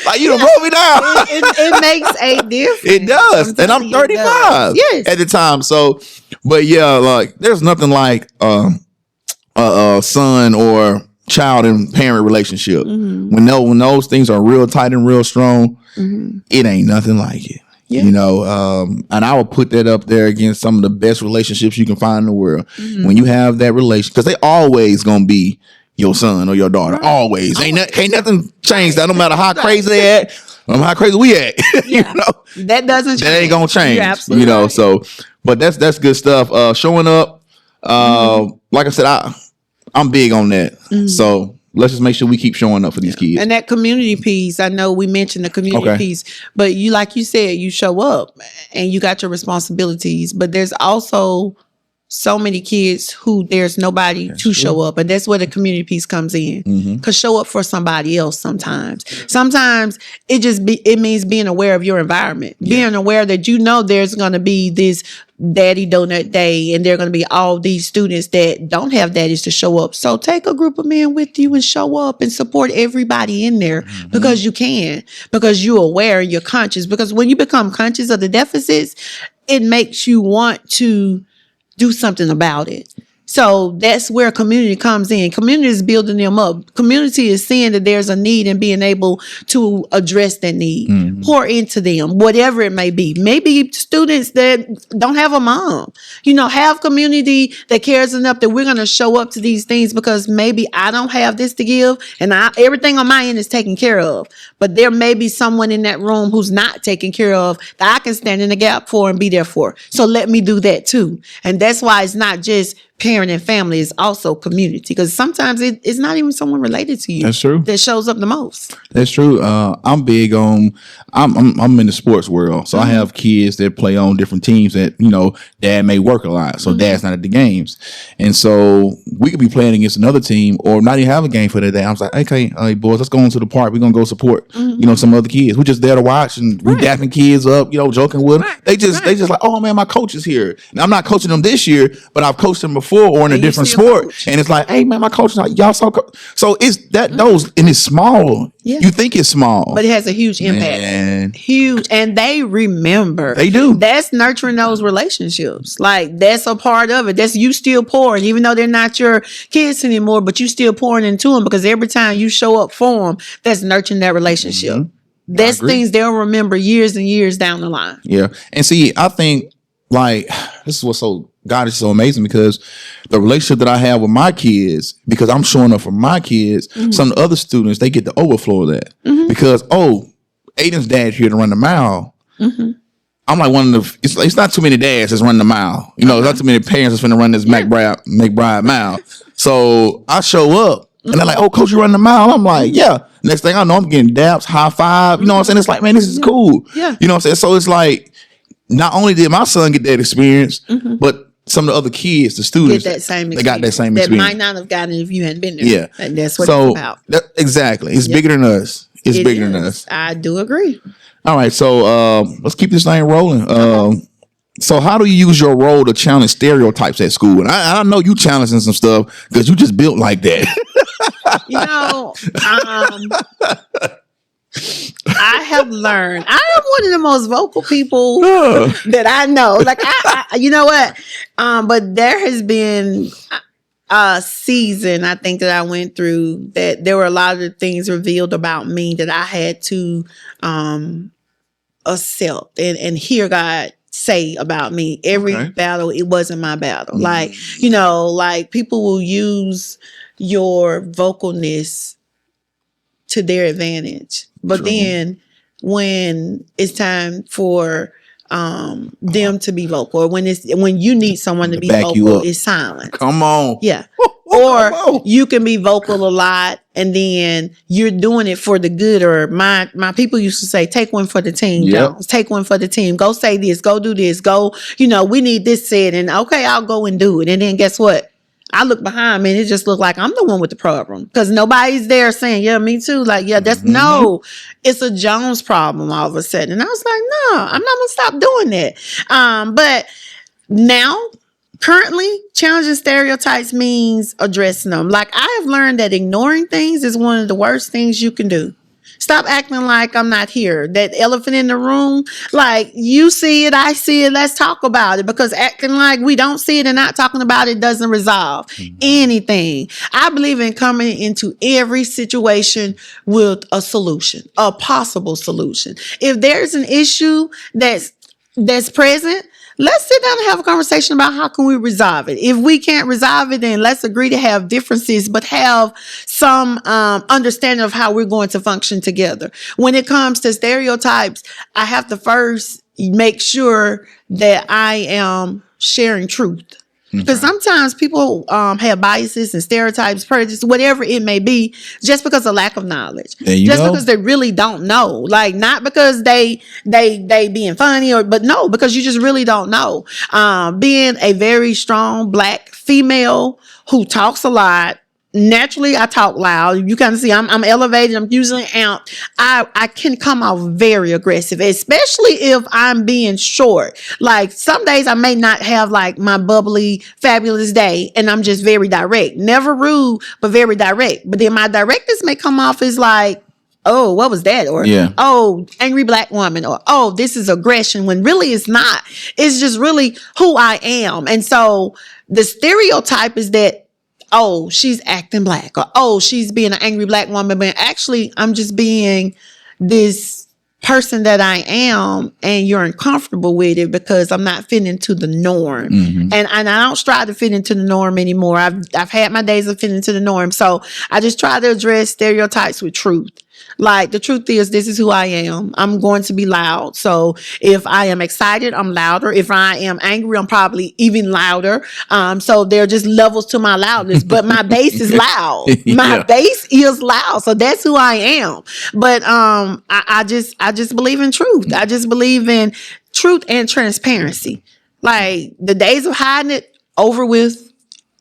like you done broke me down. It makes a difference. It does, and I'm 35 at the time. So, but yeah, like there's nothing like a son or child and parent relationship when those things are real tight and real strong. It ain't nothing like it. Yeah. You know, and I would put that up there against some of the best relationships you can find in the world. When you have that relation, because they always gonna be your son or your daughter. Right. Always. Ain't nothing changed that, no matter how crazy they act, no matter how crazy we act. Yeah. You know? That doesn't change. That ain't gonna change. You're absolutely you know, right. so but that's good stuff. Showing up, like I said, I'm big on that. So let's just make sure we keep showing up for these kids. And that community piece, I know we mentioned the community piece, but like you said, you show up and you got your responsibilities, but there's also so many kids who there's nobody to show up. And that's where the community piece comes in. Because show up for somebody else sometimes. Sometimes it means being aware of your environment. Being aware that you know there's going to be this Daddy Donut Day and there are going to be all these students that don't have daddies to show up. So take a group of men with you and show up and support everybody in there because you can. Because you're aware and you're conscious. Because when you become conscious of the deficits, it makes you want to do something about it. So that's where community comes in. Community is building them up. Community is seeing that there's a need and being able to address that need. Pour into them, whatever it may be. Maybe students that don't have a mom. You know, have community that cares enough that we're going to show up to these things because maybe I don't have this to give and everything on my end is taken care of. But there may be someone in that room who's not taken care of that I can stand in the gap for and be there for. So let me do that too. And that's why it's not just parent and family, is also community, because sometimes it's not even someone related to you. That's true. That shows up the most. That's true. I'm big on. I'm in the sports world, so I have kids that play on different teams that dad may work a lot, so dad's not at the games, and so we could be playing against another team or not even have a game for that day. I was like, okay, hey boys, let's go into the park. We're gonna go support some other kids. We're just there to watch and we dapping kids up, joking with them. They just like, oh man, my coach is here. Now I'm not coaching them this year, but I've coached them before or in a different sport, and it's like, hey man, my coach is like, y'all so it's that those and it's small. Yeah. You think it's small, but it has a huge impact. Man. Huge, and they remember. They do. That's nurturing those relationships. Like that's a part of it. That's you still pouring, even though they're not your kids anymore, but you still pouring into them because every time you show up for them, that's nurturing that relationship. That's things they'll remember years and years down the line. Yeah, and see, I think like this is what's so. God is so amazing because the relationship that I have with my kids, because I'm showing up for my kids, some of the other students, they get the overflow of that because, Aiden's dad here to run the mile. I'm like one of the, it's not too many dads that's running the mile. It's not too many parents that's going to run this McBride mile. So I show up and they're like, oh, coach, you running the mile? I'm like, yeah. Next thing I know, I'm getting daps, high five. You know what I'm saying? It's like, man, this is cool. Yeah. You know what I'm saying? So it's like, not only did my son get that experience, but some of the other kids, the students, get that same experience. They got that same experience. That might not have gotten it if you hadn't been there. Yeah. And that's what it's about. Exactly. It's bigger than us. It's bigger than us. I do agree. All right. So let's keep this thing rolling. So how do you use your role to challenge stereotypes at school? And I know you challenging some stuff because you just built like that. I have learned. I am one of the most vocal people that I know. Like, I you know what? But there has been a season, I think, that I went through that there were a lot of things revealed about me that I had to accept and hear God say about me. Every battle, it wasn't my battle. Like, like people will use your vocalness to their advantage. But then when it's time for them to be vocal, or when you need someone to be vocal, it's silent. Come on. Yeah. Or you can be vocal a lot and then you're doing it for the good. Or my people used to say, take one for the team, Jones. Take one for the team. Go say this, go do this, go, we need this said, and okay, I'll go and do it. And then guess what? I look behind me and it just looked like I'm the one with the problem because nobody's there saying, yeah, me too. Like, yeah, that's no, it's a Jones problem all of a sudden. And I was like, no, I'm not going to stop doing that. But now, currently, challenging stereotypes means addressing them. Like, I have learned that ignoring things is one of the worst things you can do. Stop acting like I'm not here. That elephant in the room, like you see it, I see it. Let's talk about it, because acting like we don't see it and not talking about it doesn't resolve anything. I believe in coming into every situation with a solution, a possible solution. If there's an issue that's present, let's sit down and have a conversation about how can we resolve it. If we can't resolve it, then let's agree to have differences, but have some understanding of how we're going to function together. When it comes to stereotypes, I have to first make sure that I am sharing truth. Because sometimes people have biases and stereotypes, prejudice, whatever it may be, just because of lack of knowledge. Because they really don't know. Like, not because they being funny, but no, because you just really don't know. Being a very strong Black female who talks a lot, naturally I talk loud. You kind of see I'm elevated. I'm usually amped. I can come off very aggressive, especially if I'm being short. Like, some days I may not have like my bubbly, fabulous day, and I'm just very direct. Never rude, but very direct. But then my directness may come off as like, oh, what was that? Or, oh, angry Black woman. Or, oh, this is aggression, when really it's not. It's just really who I am. And so the stereotype is that, oh, she's acting Black, or oh, she's being an angry Black woman. But actually, I'm just being this person that I am, and you're uncomfortable with it because I'm not fitting into the norm. And I don't strive to fit into the norm anymore. I've had my days of fitting into the norm. So I just try to address stereotypes with truth. Like, the truth is, this is who I am. I'm going to be loud. So if I am excited, I'm louder. If I am angry, I'm probably even louder. So there are just levels to my loudness, but my bass is loud. My bass is loud. So that's who I am. But I just believe in truth. I just believe in truth and transparency. Like, the days of hiding it, over with.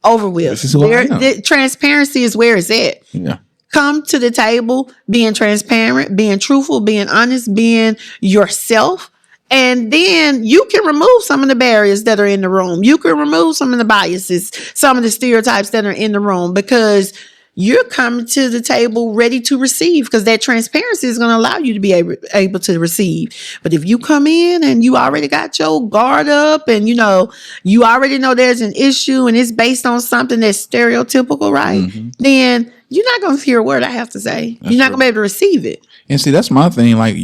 This is who I am. Transparency is where it's at. Yeah. Come to the table being transparent, being truthful, being honest, being yourself. And then you can remove some of the barriers that are in the room. You can remove some of the biases, some of the stereotypes that are in the room, because you're coming to the table ready to receive, because that transparency is going to allow you to be able to receive. But if you come in and you already got your guard up, and you already know there's an issue and it's based on something that's stereotypical, right? Then you're not going to hear a word I have to say. You're not going to be able to receive it. And see, that's my thing. Like,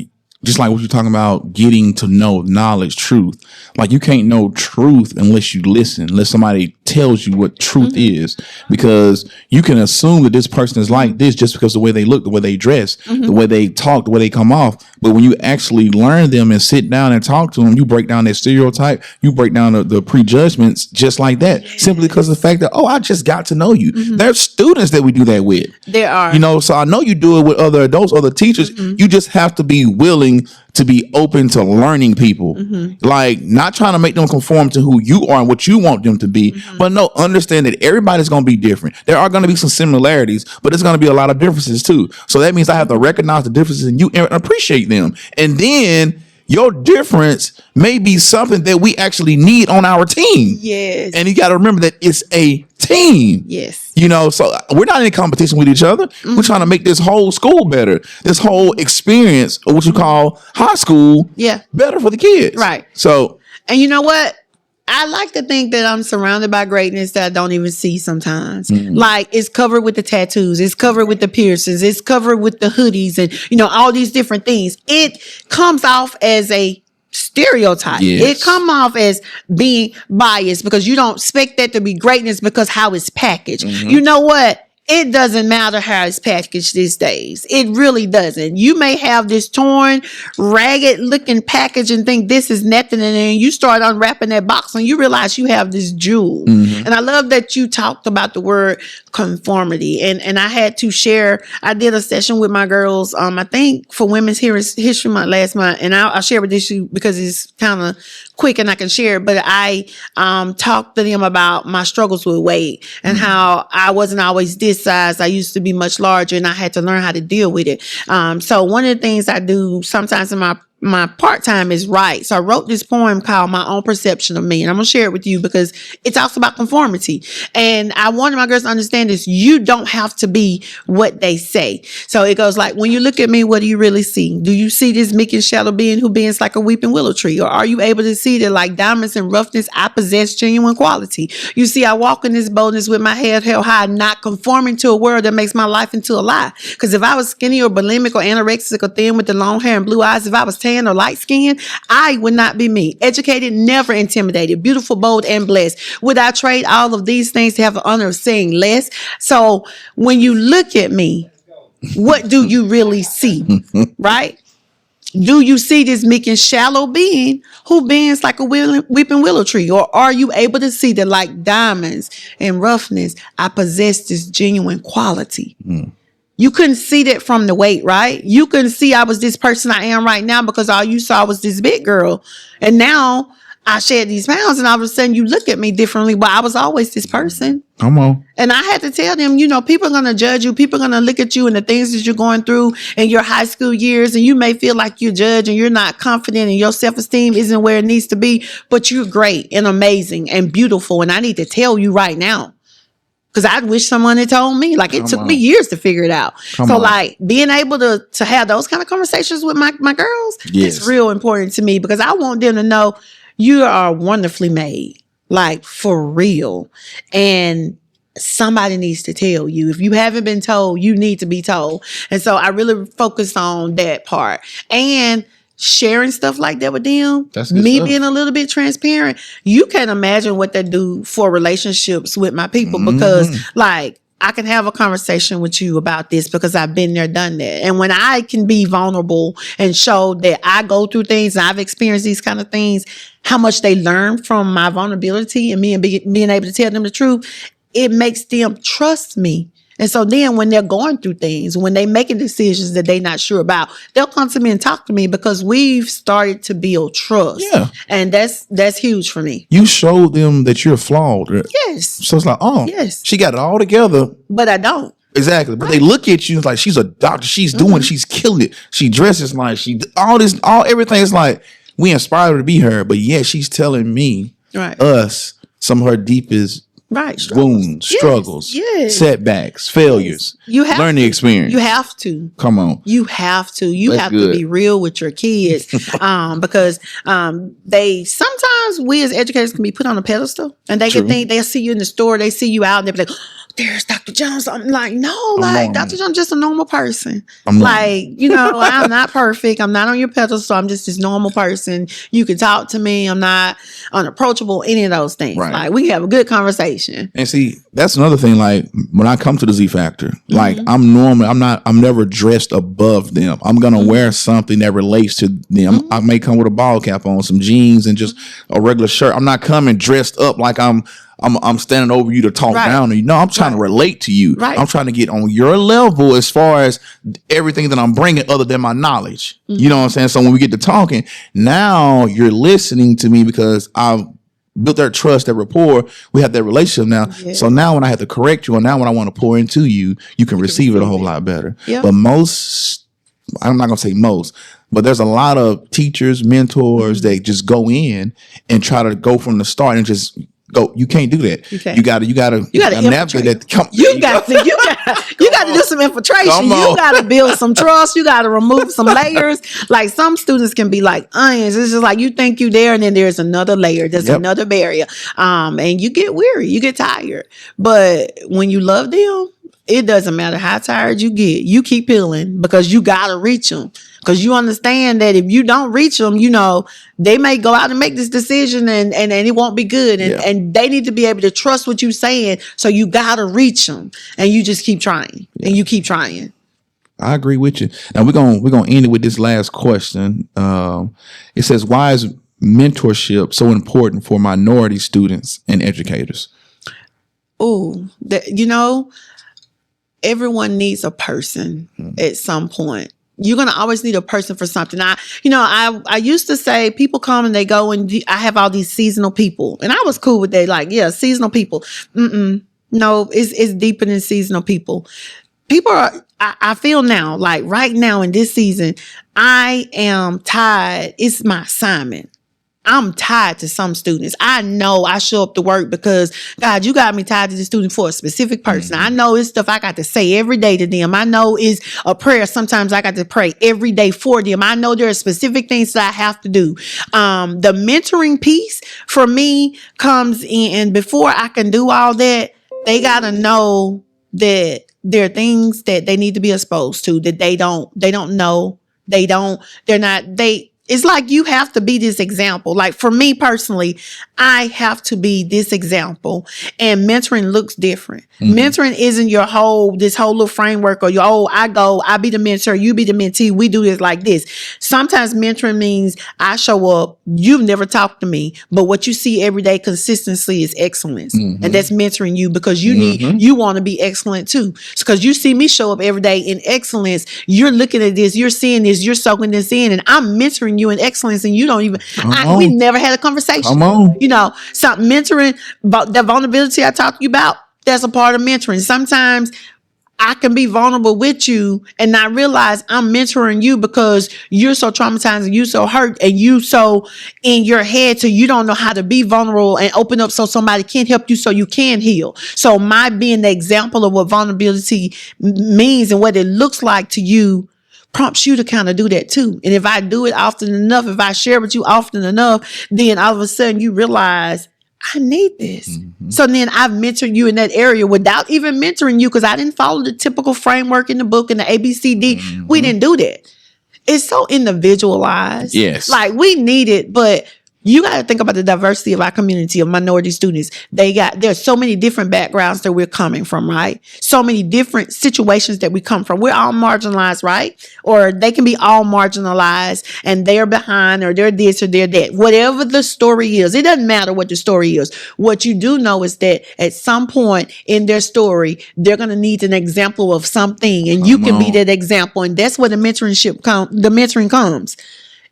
just like what you're talking about, getting to know knowledge, truth. Like, you can't know truth unless you listen, unless somebody tells you what truth is, because you can assume that this person is like this just because of the way they look, the way they dress, the way they talk, the way they come off. But when you actually learn them and sit down and talk to them, you break down that stereotype, you break down the prejudgments just like that, simply because of the fact that, oh, I just got to know you. There's students that we do that with. There are. So I know you do it with other adults, other teachers. You just have to be willing to be open to learning people, like, not trying to make them conform to who you are and what you want them to be, but no, understand that everybody's going to be different. There are going to be some similarities, but there's going to be a lot of differences too. So that means I have to recognize the differences in you and appreciate them. And then your difference may be something that we actually need on our team. Yes. And you got to remember that it's a team. Yes. So we're not in competition with each other. We're trying to make this whole school better. This whole experience, or what you call high school, better for the kids. Right. So, and you know what? I like to think that I'm surrounded by greatness that I don't even see sometimes. Like, it's covered with the tattoos. It's covered with the piercings. It's covered with the hoodies and, all these different things. It comes off as a stereotype. It come off as being biased, because you don't expect that to be greatness because how it's packaged. You know what? It doesn't matter how it's packaged these days. It really doesn't. You may have this torn, ragged looking package and think this is nothing. And then you start unwrapping that box and you realize you have this jewel. And I love that you talked about the word conformity. And I had to share, I did a session with my girls, I think for Women's History Month last month. And I'll share with this because it's kind of quick and I can share it. But I talked to them about my struggles with weight and how I wasn't always this size. I used to be much larger and I had to learn how to deal with it. So one of the things I do sometimes in my my part-time is right. So I wrote this poem called My Own Perception of Me. And I'm going to share it with you because it talks about conformity. And I wanted my girls to understand this. You don't have to be what they say. So it goes like, when you look at me, what do you really see? Do you see this meek and shallow being who bends like a weeping willow tree? Or are you able to see that like diamonds and roughness, I possess genuine quality? You see, I walk in this boldness with my head held high, not conforming to a world that makes my life into a lie. Because if I was skinny or bulimic or anorexic or thin with the long hair and blue eyes, if I was tan or light skinned, I would not be me. Educated, never intimidated, beautiful, bold, and blessed. Would I trade all of these things to have the honor of saying less? So when you look at me, what do you really see? Right? Do you see this meek and shallow being who bends like a weeping willow tree? Or are you able to see that like diamonds and roughness, I possess this genuine quality? You couldn't see that from the weight, right? You couldn't see I was this person I am right now because all you saw was this big girl. And now I shed these pounds and all of a sudden you look at me differently. But I was always this person. Come on. And I had to tell them, you know, people are going to judge you. People are going to look at you and the things that you're going through in your high school years. And you may feel like you're judged and you're not confident and your self-esteem isn't where it needs to be. But you're great and amazing and beautiful. And I need to tell you right now. Because I wish someone had told me. Like, it took me years to figure it out. Like, being able to have those kind of conversations with my girls, it's real important to me because I want them to know you are wonderfully made. Like, for real. And somebody needs to tell you. If you haven't been told, you need to be told. And so I really focused on that part. And sharing stuff like that with them, me being a little bit transparent, you can imagine what they do for relationships with my people because like I can have a conversation with you about this because I've been there, done that. And when I can be vulnerable and show that I go through things and I've experienced these kind of things, how much they learn from my vulnerability and me and being able to tell them the truth, it makes them trust me. And so then when they're going through things, when they're making decisions that they're not sure about, they'll come to me and talk to me because we've started to build trust. Yeah. And that's huge for me. You showed them that you're flawed. Yes. So it's like, oh, yes, she got it all together. But I don't. Exactly. But they look at you like she's a doctor. She's doing, she's killing it. She dresses like everything is like, we inspire her to be her. But yeah, she's telling me, us, some of her deepest wounds, struggles, setbacks, failures. You have learning experience. You have to. Come on. You have to. You have to be real with your kids. Because they sometimes we as educators can be put on a pedestal and they can think they'll see you in the store, they see you out and they'll be like, there's Dr. Jones. I'm like, no, like Dr. Jones just a normal person. Like, you know, I'm not perfect. I'm not on your pedestal. I'm just this normal person. You can talk to me. I'm not unapproachable, any of those things. Right. Like, we can have a good conversation. And see, that's another thing. Like, when I come to the Z Factor, like I'm never dressed above them. I'm going to wear something that relates to them. I may come with a ball cap on, some jeans and just a regular shirt. I'm not coming dressed up like I'm standing over you to talk down to you. No, I'm trying to relate to you. I'm trying to get on your level as far as everything that I'm bringing other than my knowledge. You know what I'm saying? So when we get to talking, now you're listening to me because I've built that trust, that rapport. We have that relationship now. Yeah. So now when I have to correct you, or now when I want to pour into you, you can receive it a whole lot better. Yeah. But most, I'm not going to say most, but there's a lot of teachers, mentors that just go in and try to go from the start and just go. You can't do that. You got to navigate that. You got to do some infiltration. You got to build some trust. You got to remove some layers. Like, some students can be like onions. It's just like you think you there, and then there's another layer. There's another barrier. And you get weary. You get tired. But when you love them, it doesn't matter how tired you get. You keep peeling because you got to reach them. Because you understand that if you don't reach them, you know, they may go out and make this decision and it won't be good. And they need to be able to trust what you're saying. So you got to reach them. And you just keep trying. And you keep trying. I agree with you. Now we're gonna end it with this last question. It says, why is mentorship so important for minority students and educators? You know, everyone needs a person at some point. You're going to always need a person for something. I used to say people come and they go, and I have all these seasonal people, and I was cool with that. Like, yeah, seasonal people. No, it's deeper than seasonal people. People are, I feel now, like right now in this season, I am tied. It's my assignment. I'm tied to some students. I know I show up to work because, God, you got me tied to the student for a specific person. I know it's stuff I got to say every day to them. I know it's a prayer. Sometimes I got to pray every day for them. I know there are specific things that I have to do. The mentoring piece for me comes in, and before I can do all that, they got to know that there are things that they need to be exposed to that they don't know. It's like you have to be this example. Like for me personally, I have to be this example, and mentoring looks different. Mentoring isn't this whole little framework or I be the mentor, you be the mentee. We do this like this. Sometimes mentoring means I show up, you've never talked to me, but what you see every day consistently is excellence. And that's mentoring you because you want to be excellent too. Because you see me show up every day in excellence. You're looking at this, you're seeing this, you're soaking this in, and I'm mentoring you in excellence, and you don't even, we never had a conversation. Come on. Something mentoring, about the vulnerability I talked to you about, that's a part of mentoring. Sometimes I can be vulnerable with you and not realize I'm mentoring you because you're so traumatized and you so hurt and you so in your head so you don't know how to be vulnerable and open up so somebody can help you so you can heal. So my being the example of what vulnerability means and what it looks like to you prompts you to kind of do that too. And if I do it often enough, if I share with you often enough, then all of a sudden you realize I need this. So then I've mentored you in that area without even mentoring you because I didn't follow the typical framework in the book and the ABCD. We didn't do that. It's so individualized. Yes. Like we need it, but you got to think about the diversity of our community of minority students. There's so many different backgrounds that we're coming from, right? So many different situations that we come from. We're all marginalized, right? Or they can be all marginalized and they're behind or they're this or they're that. Whatever the story is, it doesn't matter what the story is. What you do know is that at some point in their story, they're going to need an example of something and you can be that example. And that's where the mentoring comes.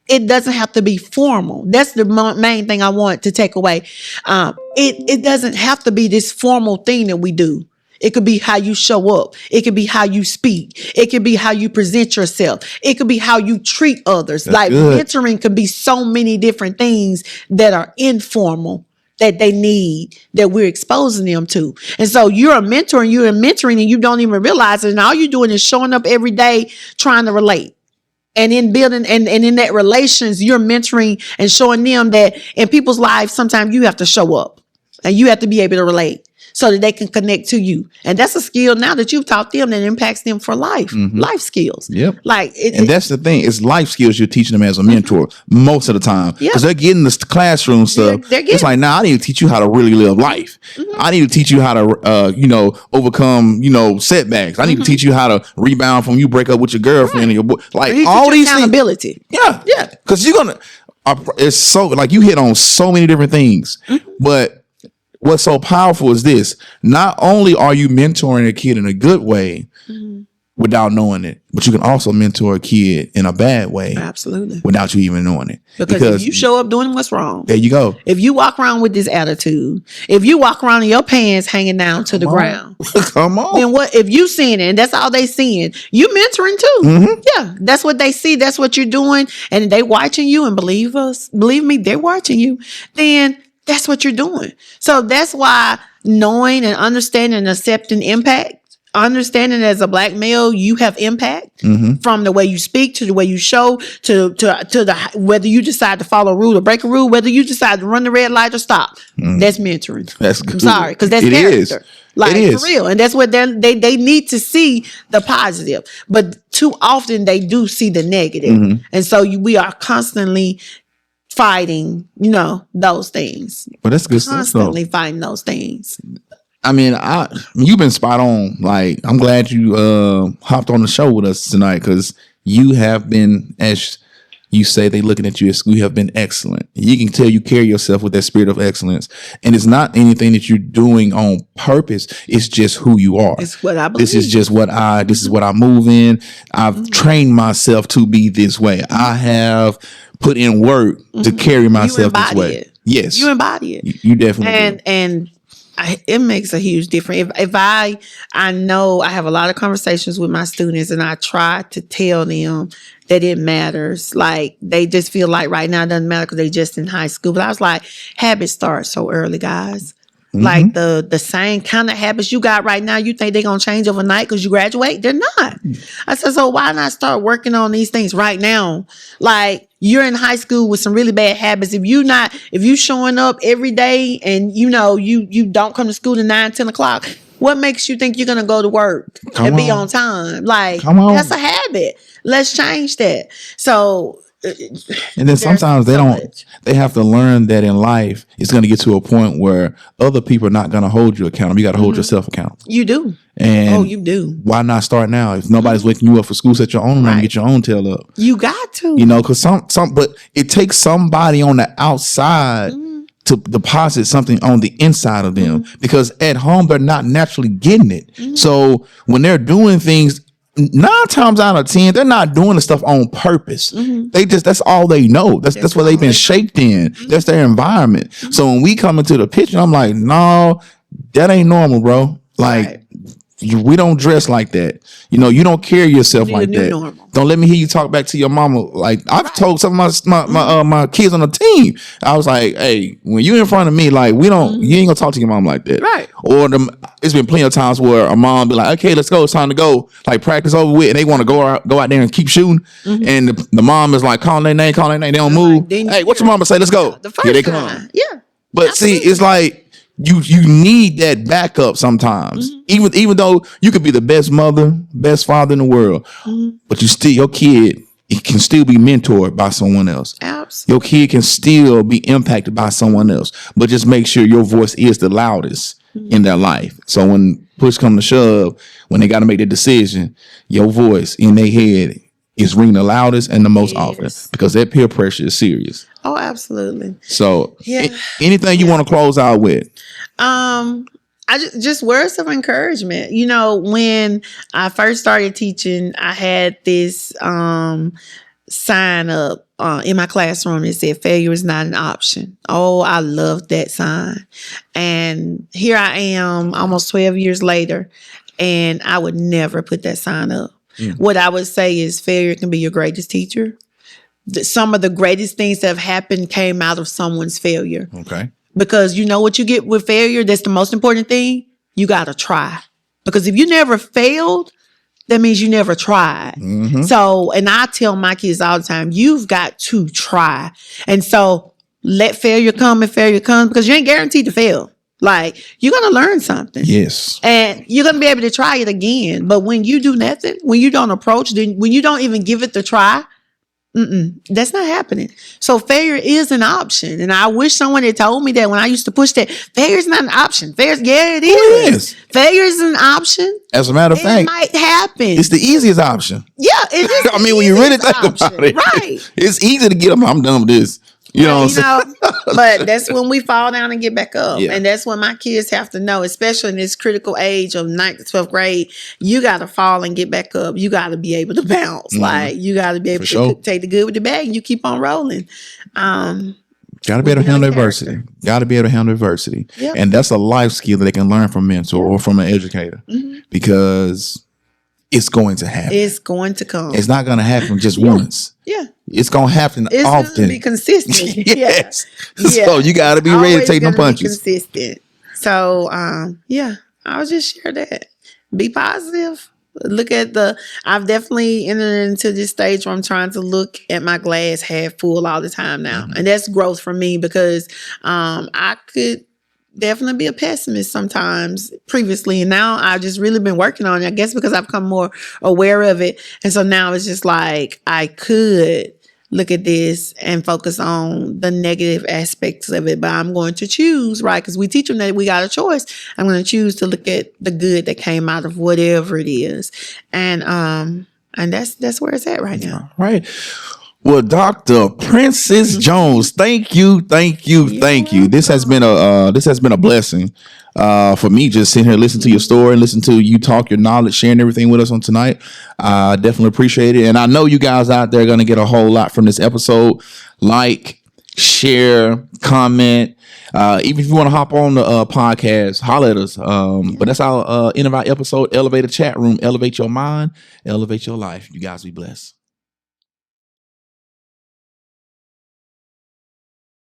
It doesn't have to be formal. That's the main thing I want to take away. It doesn't have to be this formal thing that we do. It could be how you show up. It could be how you speak. It could be how you present yourself. It could be how you treat others. That's like good. mentoring could be so many different things that are informal that they need that we're exposing them to. And so you're mentoring and you don't even realize it. And all you're doing is showing up every day trying to relate. And in building and in that relations, you're mentoring and showing them that in people's lives, sometimes you have to show up and you have to be able to relate so that they can connect to you. And that's a skill now that you've taught them that impacts them for life, life skills. Yep. And that's the thing. It's life skills you're teaching them as a mentor most of the time. Yeah. Because they're getting this classroom stuff. It's like, I need to teach you how to really live life. I need to teach you how to, overcome, setbacks. I need to teach you how to rebound from you break up with your girlfriend and your boy. Like all these accountability. Things. Yeah. Yeah. Because you're going to, it's so, like you hit on so many different things. But what's so powerful is this. Not only are you mentoring a kid in a good way without knowing it, but you can also mentor a kid in a bad way. Absolutely. Without you even knowing it. Because if you show up doing what's wrong. There you go. If you walk around with this attitude, if you walk around in your pants hanging down to the ground. Come on. Then what if you seeing it and that's all they seeing, you mentoring too. Yeah. That's what they see. That's what you're doing. And they watching you and believe me, they're watching you. Then that's what you're doing. So that's why knowing and understanding and accepting impact, understanding as a Black male, you have impact from the way you speak to the way you show to the whether you decide to follow a rule or break a rule, whether you decide to run the red light or stop. That's mentoring. That's good. I'm sorry, because that's character. For real. And that's what they need to see the positive. But too often they do see the negative. And so we are constantly fighting, those things. But that's good constantly fighting those things. I mean, you've been spot on. Like, I'm glad you hopped on the show with us tonight because you have been, as you say, they looking at you at school, you have been excellent. You can tell you carry yourself with that spirit of excellence. And it's not anything that you're doing on purpose. It's just who you are. It's what I believe. This is what I move in. I've trained myself to be this way. I have put in work to carry myself this way. It. Yes. You embody it. You definitely do. And It makes a huge difference. If I know I have a lot of conversations with my students, and I try to tell them that it matters. Like, they just feel like right now it doesn't matter because they just in high school. But I was like, habits start so early, guys. Like the same kind of habits you got right now, you think they're going to change overnight because you graduate? They're not. I said, so why not start working on these things right now? Like, you're in high school with some really bad habits. If you showing up every day and you don't come to school at 9, 10 o'clock, what makes you think you're going to go to work and be on time? Like, that's a habit. Let's change that. So, and then sometimes they have to learn that in life it's going to get to a point where other people are not going to hold you accountable. You got to hold yourself accountable. You do. And you do. Why not start now? If nobody's waking you up for school, set your own alarm and get your own tail up. You got to. Because but it takes somebody on the outside to deposit something on the inside of them, because at home they're not naturally getting it. So when they're doing things, 9 times out of 10, they're not doing the stuff on purpose. That's all they know. That's what they've been shaped in. That's their environment. So when we come into the picture, I'm like, no, that ain't normal, bro. Like, we don't dress like that. You don't carry yourself like that. Normal. Don't let me hear you talk back to your mama. Like, I've told some of my kids on the team, I was like, hey, when you in front of me, like, you ain't gonna talk to your mom like that. Right. Or it's been plenty of times where a mom be like, okay, let's go. It's time to go. Like, practice over with. And they want to go out there and keep shooting. And the mom is like, calling their name. They don't move. Hey, what's your mama say? Let's go. Here they come. Yeah. But absolutely. See, it's like, you need that backup sometimes. Even though you could be the best mother, best father in the world, but your kid, it can still be mentored by someone else. Absolutely. Your kid can still be impacted by someone else, but just make sure your voice is the loudest in their life. So when push come to shove, when they got to make the decision, your voice in their head is ringing the loudest and the most often, because that peer pressure is serious. Oh, absolutely. So anything you want to close out with? I just words of encouragement. When I first started teaching, I had this sign up in my classroom that said, failure is not an option. Oh, I love that sign. And here I am almost 12 years later, and I would never put that sign up. What I would say is failure can be your greatest teacher. Some of the greatest things that have happened came out of someone's failure. Okay. Because you know what you get with failure? That's the most important thing. You got to try. Because if you never failed, that means you never tried. So, and I tell my kids all the time, you've got to try. And so let failure come and failure comes, because you ain't guaranteed to fail. Like, you're going to learn something. Yes. And you're going to be able to try it again. But when you do nothing, when you don't approach, when you don't even give it the try, that's not happening. So failure is an option. And I wish someone had told me that when I used to push that. Failure is not an option. It is. Failure is an option. As a matter of fact, it might happen. It's the easiest option. Yeah, it is. I mean, when you really think about it, right? It's easy to get up. I'm done with this. You know what I'm saying? But that's when we fall down and get back up. Yeah. And that's when my kids have to know, especially in this critical age of 9th to 12th grade, you got to fall and get back up. You got to be able to bounce. Like, you got to be able to take the good with the bad, and you keep on rolling. Got to be able to handle adversity. Got to be able to handle adversity. Yep. And that's a life skill that they can learn from a mentor or from an educator, because it's going to happen. It's going to come. It's not going to happen just once. Yeah. It's going to happen it's often. It's going to be consistent. Yes. Yeah. So you got to be ready to take them punches. Be consistent. So, I'll just share that. Be positive. Look at I've definitely entered into this stage where I'm trying to look at my glass half full all the time now. And that's growth for me, because I could definitely be a pessimist sometimes previously. And now I've just really been working on it, I guess, because I've become more aware of it. And so now it's just like, I could look at this and focus on the negative aspects of it, but I'm going to choose, right? Because we teach them that we got a choice. I'm going to choose to look at the good that came out of whatever it is. And that's where it's at right now. Right. Well, Dr. Princess Jones, thank you. This has been a blessing for me, just sitting here listening to your story and listening to you talk your knowledge, sharing everything with us on tonight. I definitely appreciate it. And I know you guys out there are going to get a whole lot from this episode. Like, share, comment. Even if you want to hop on the podcast, holler at us. But that's our end of our episode. Elevator chat room. Elevate your mind. Elevate your life. You guys be blessed.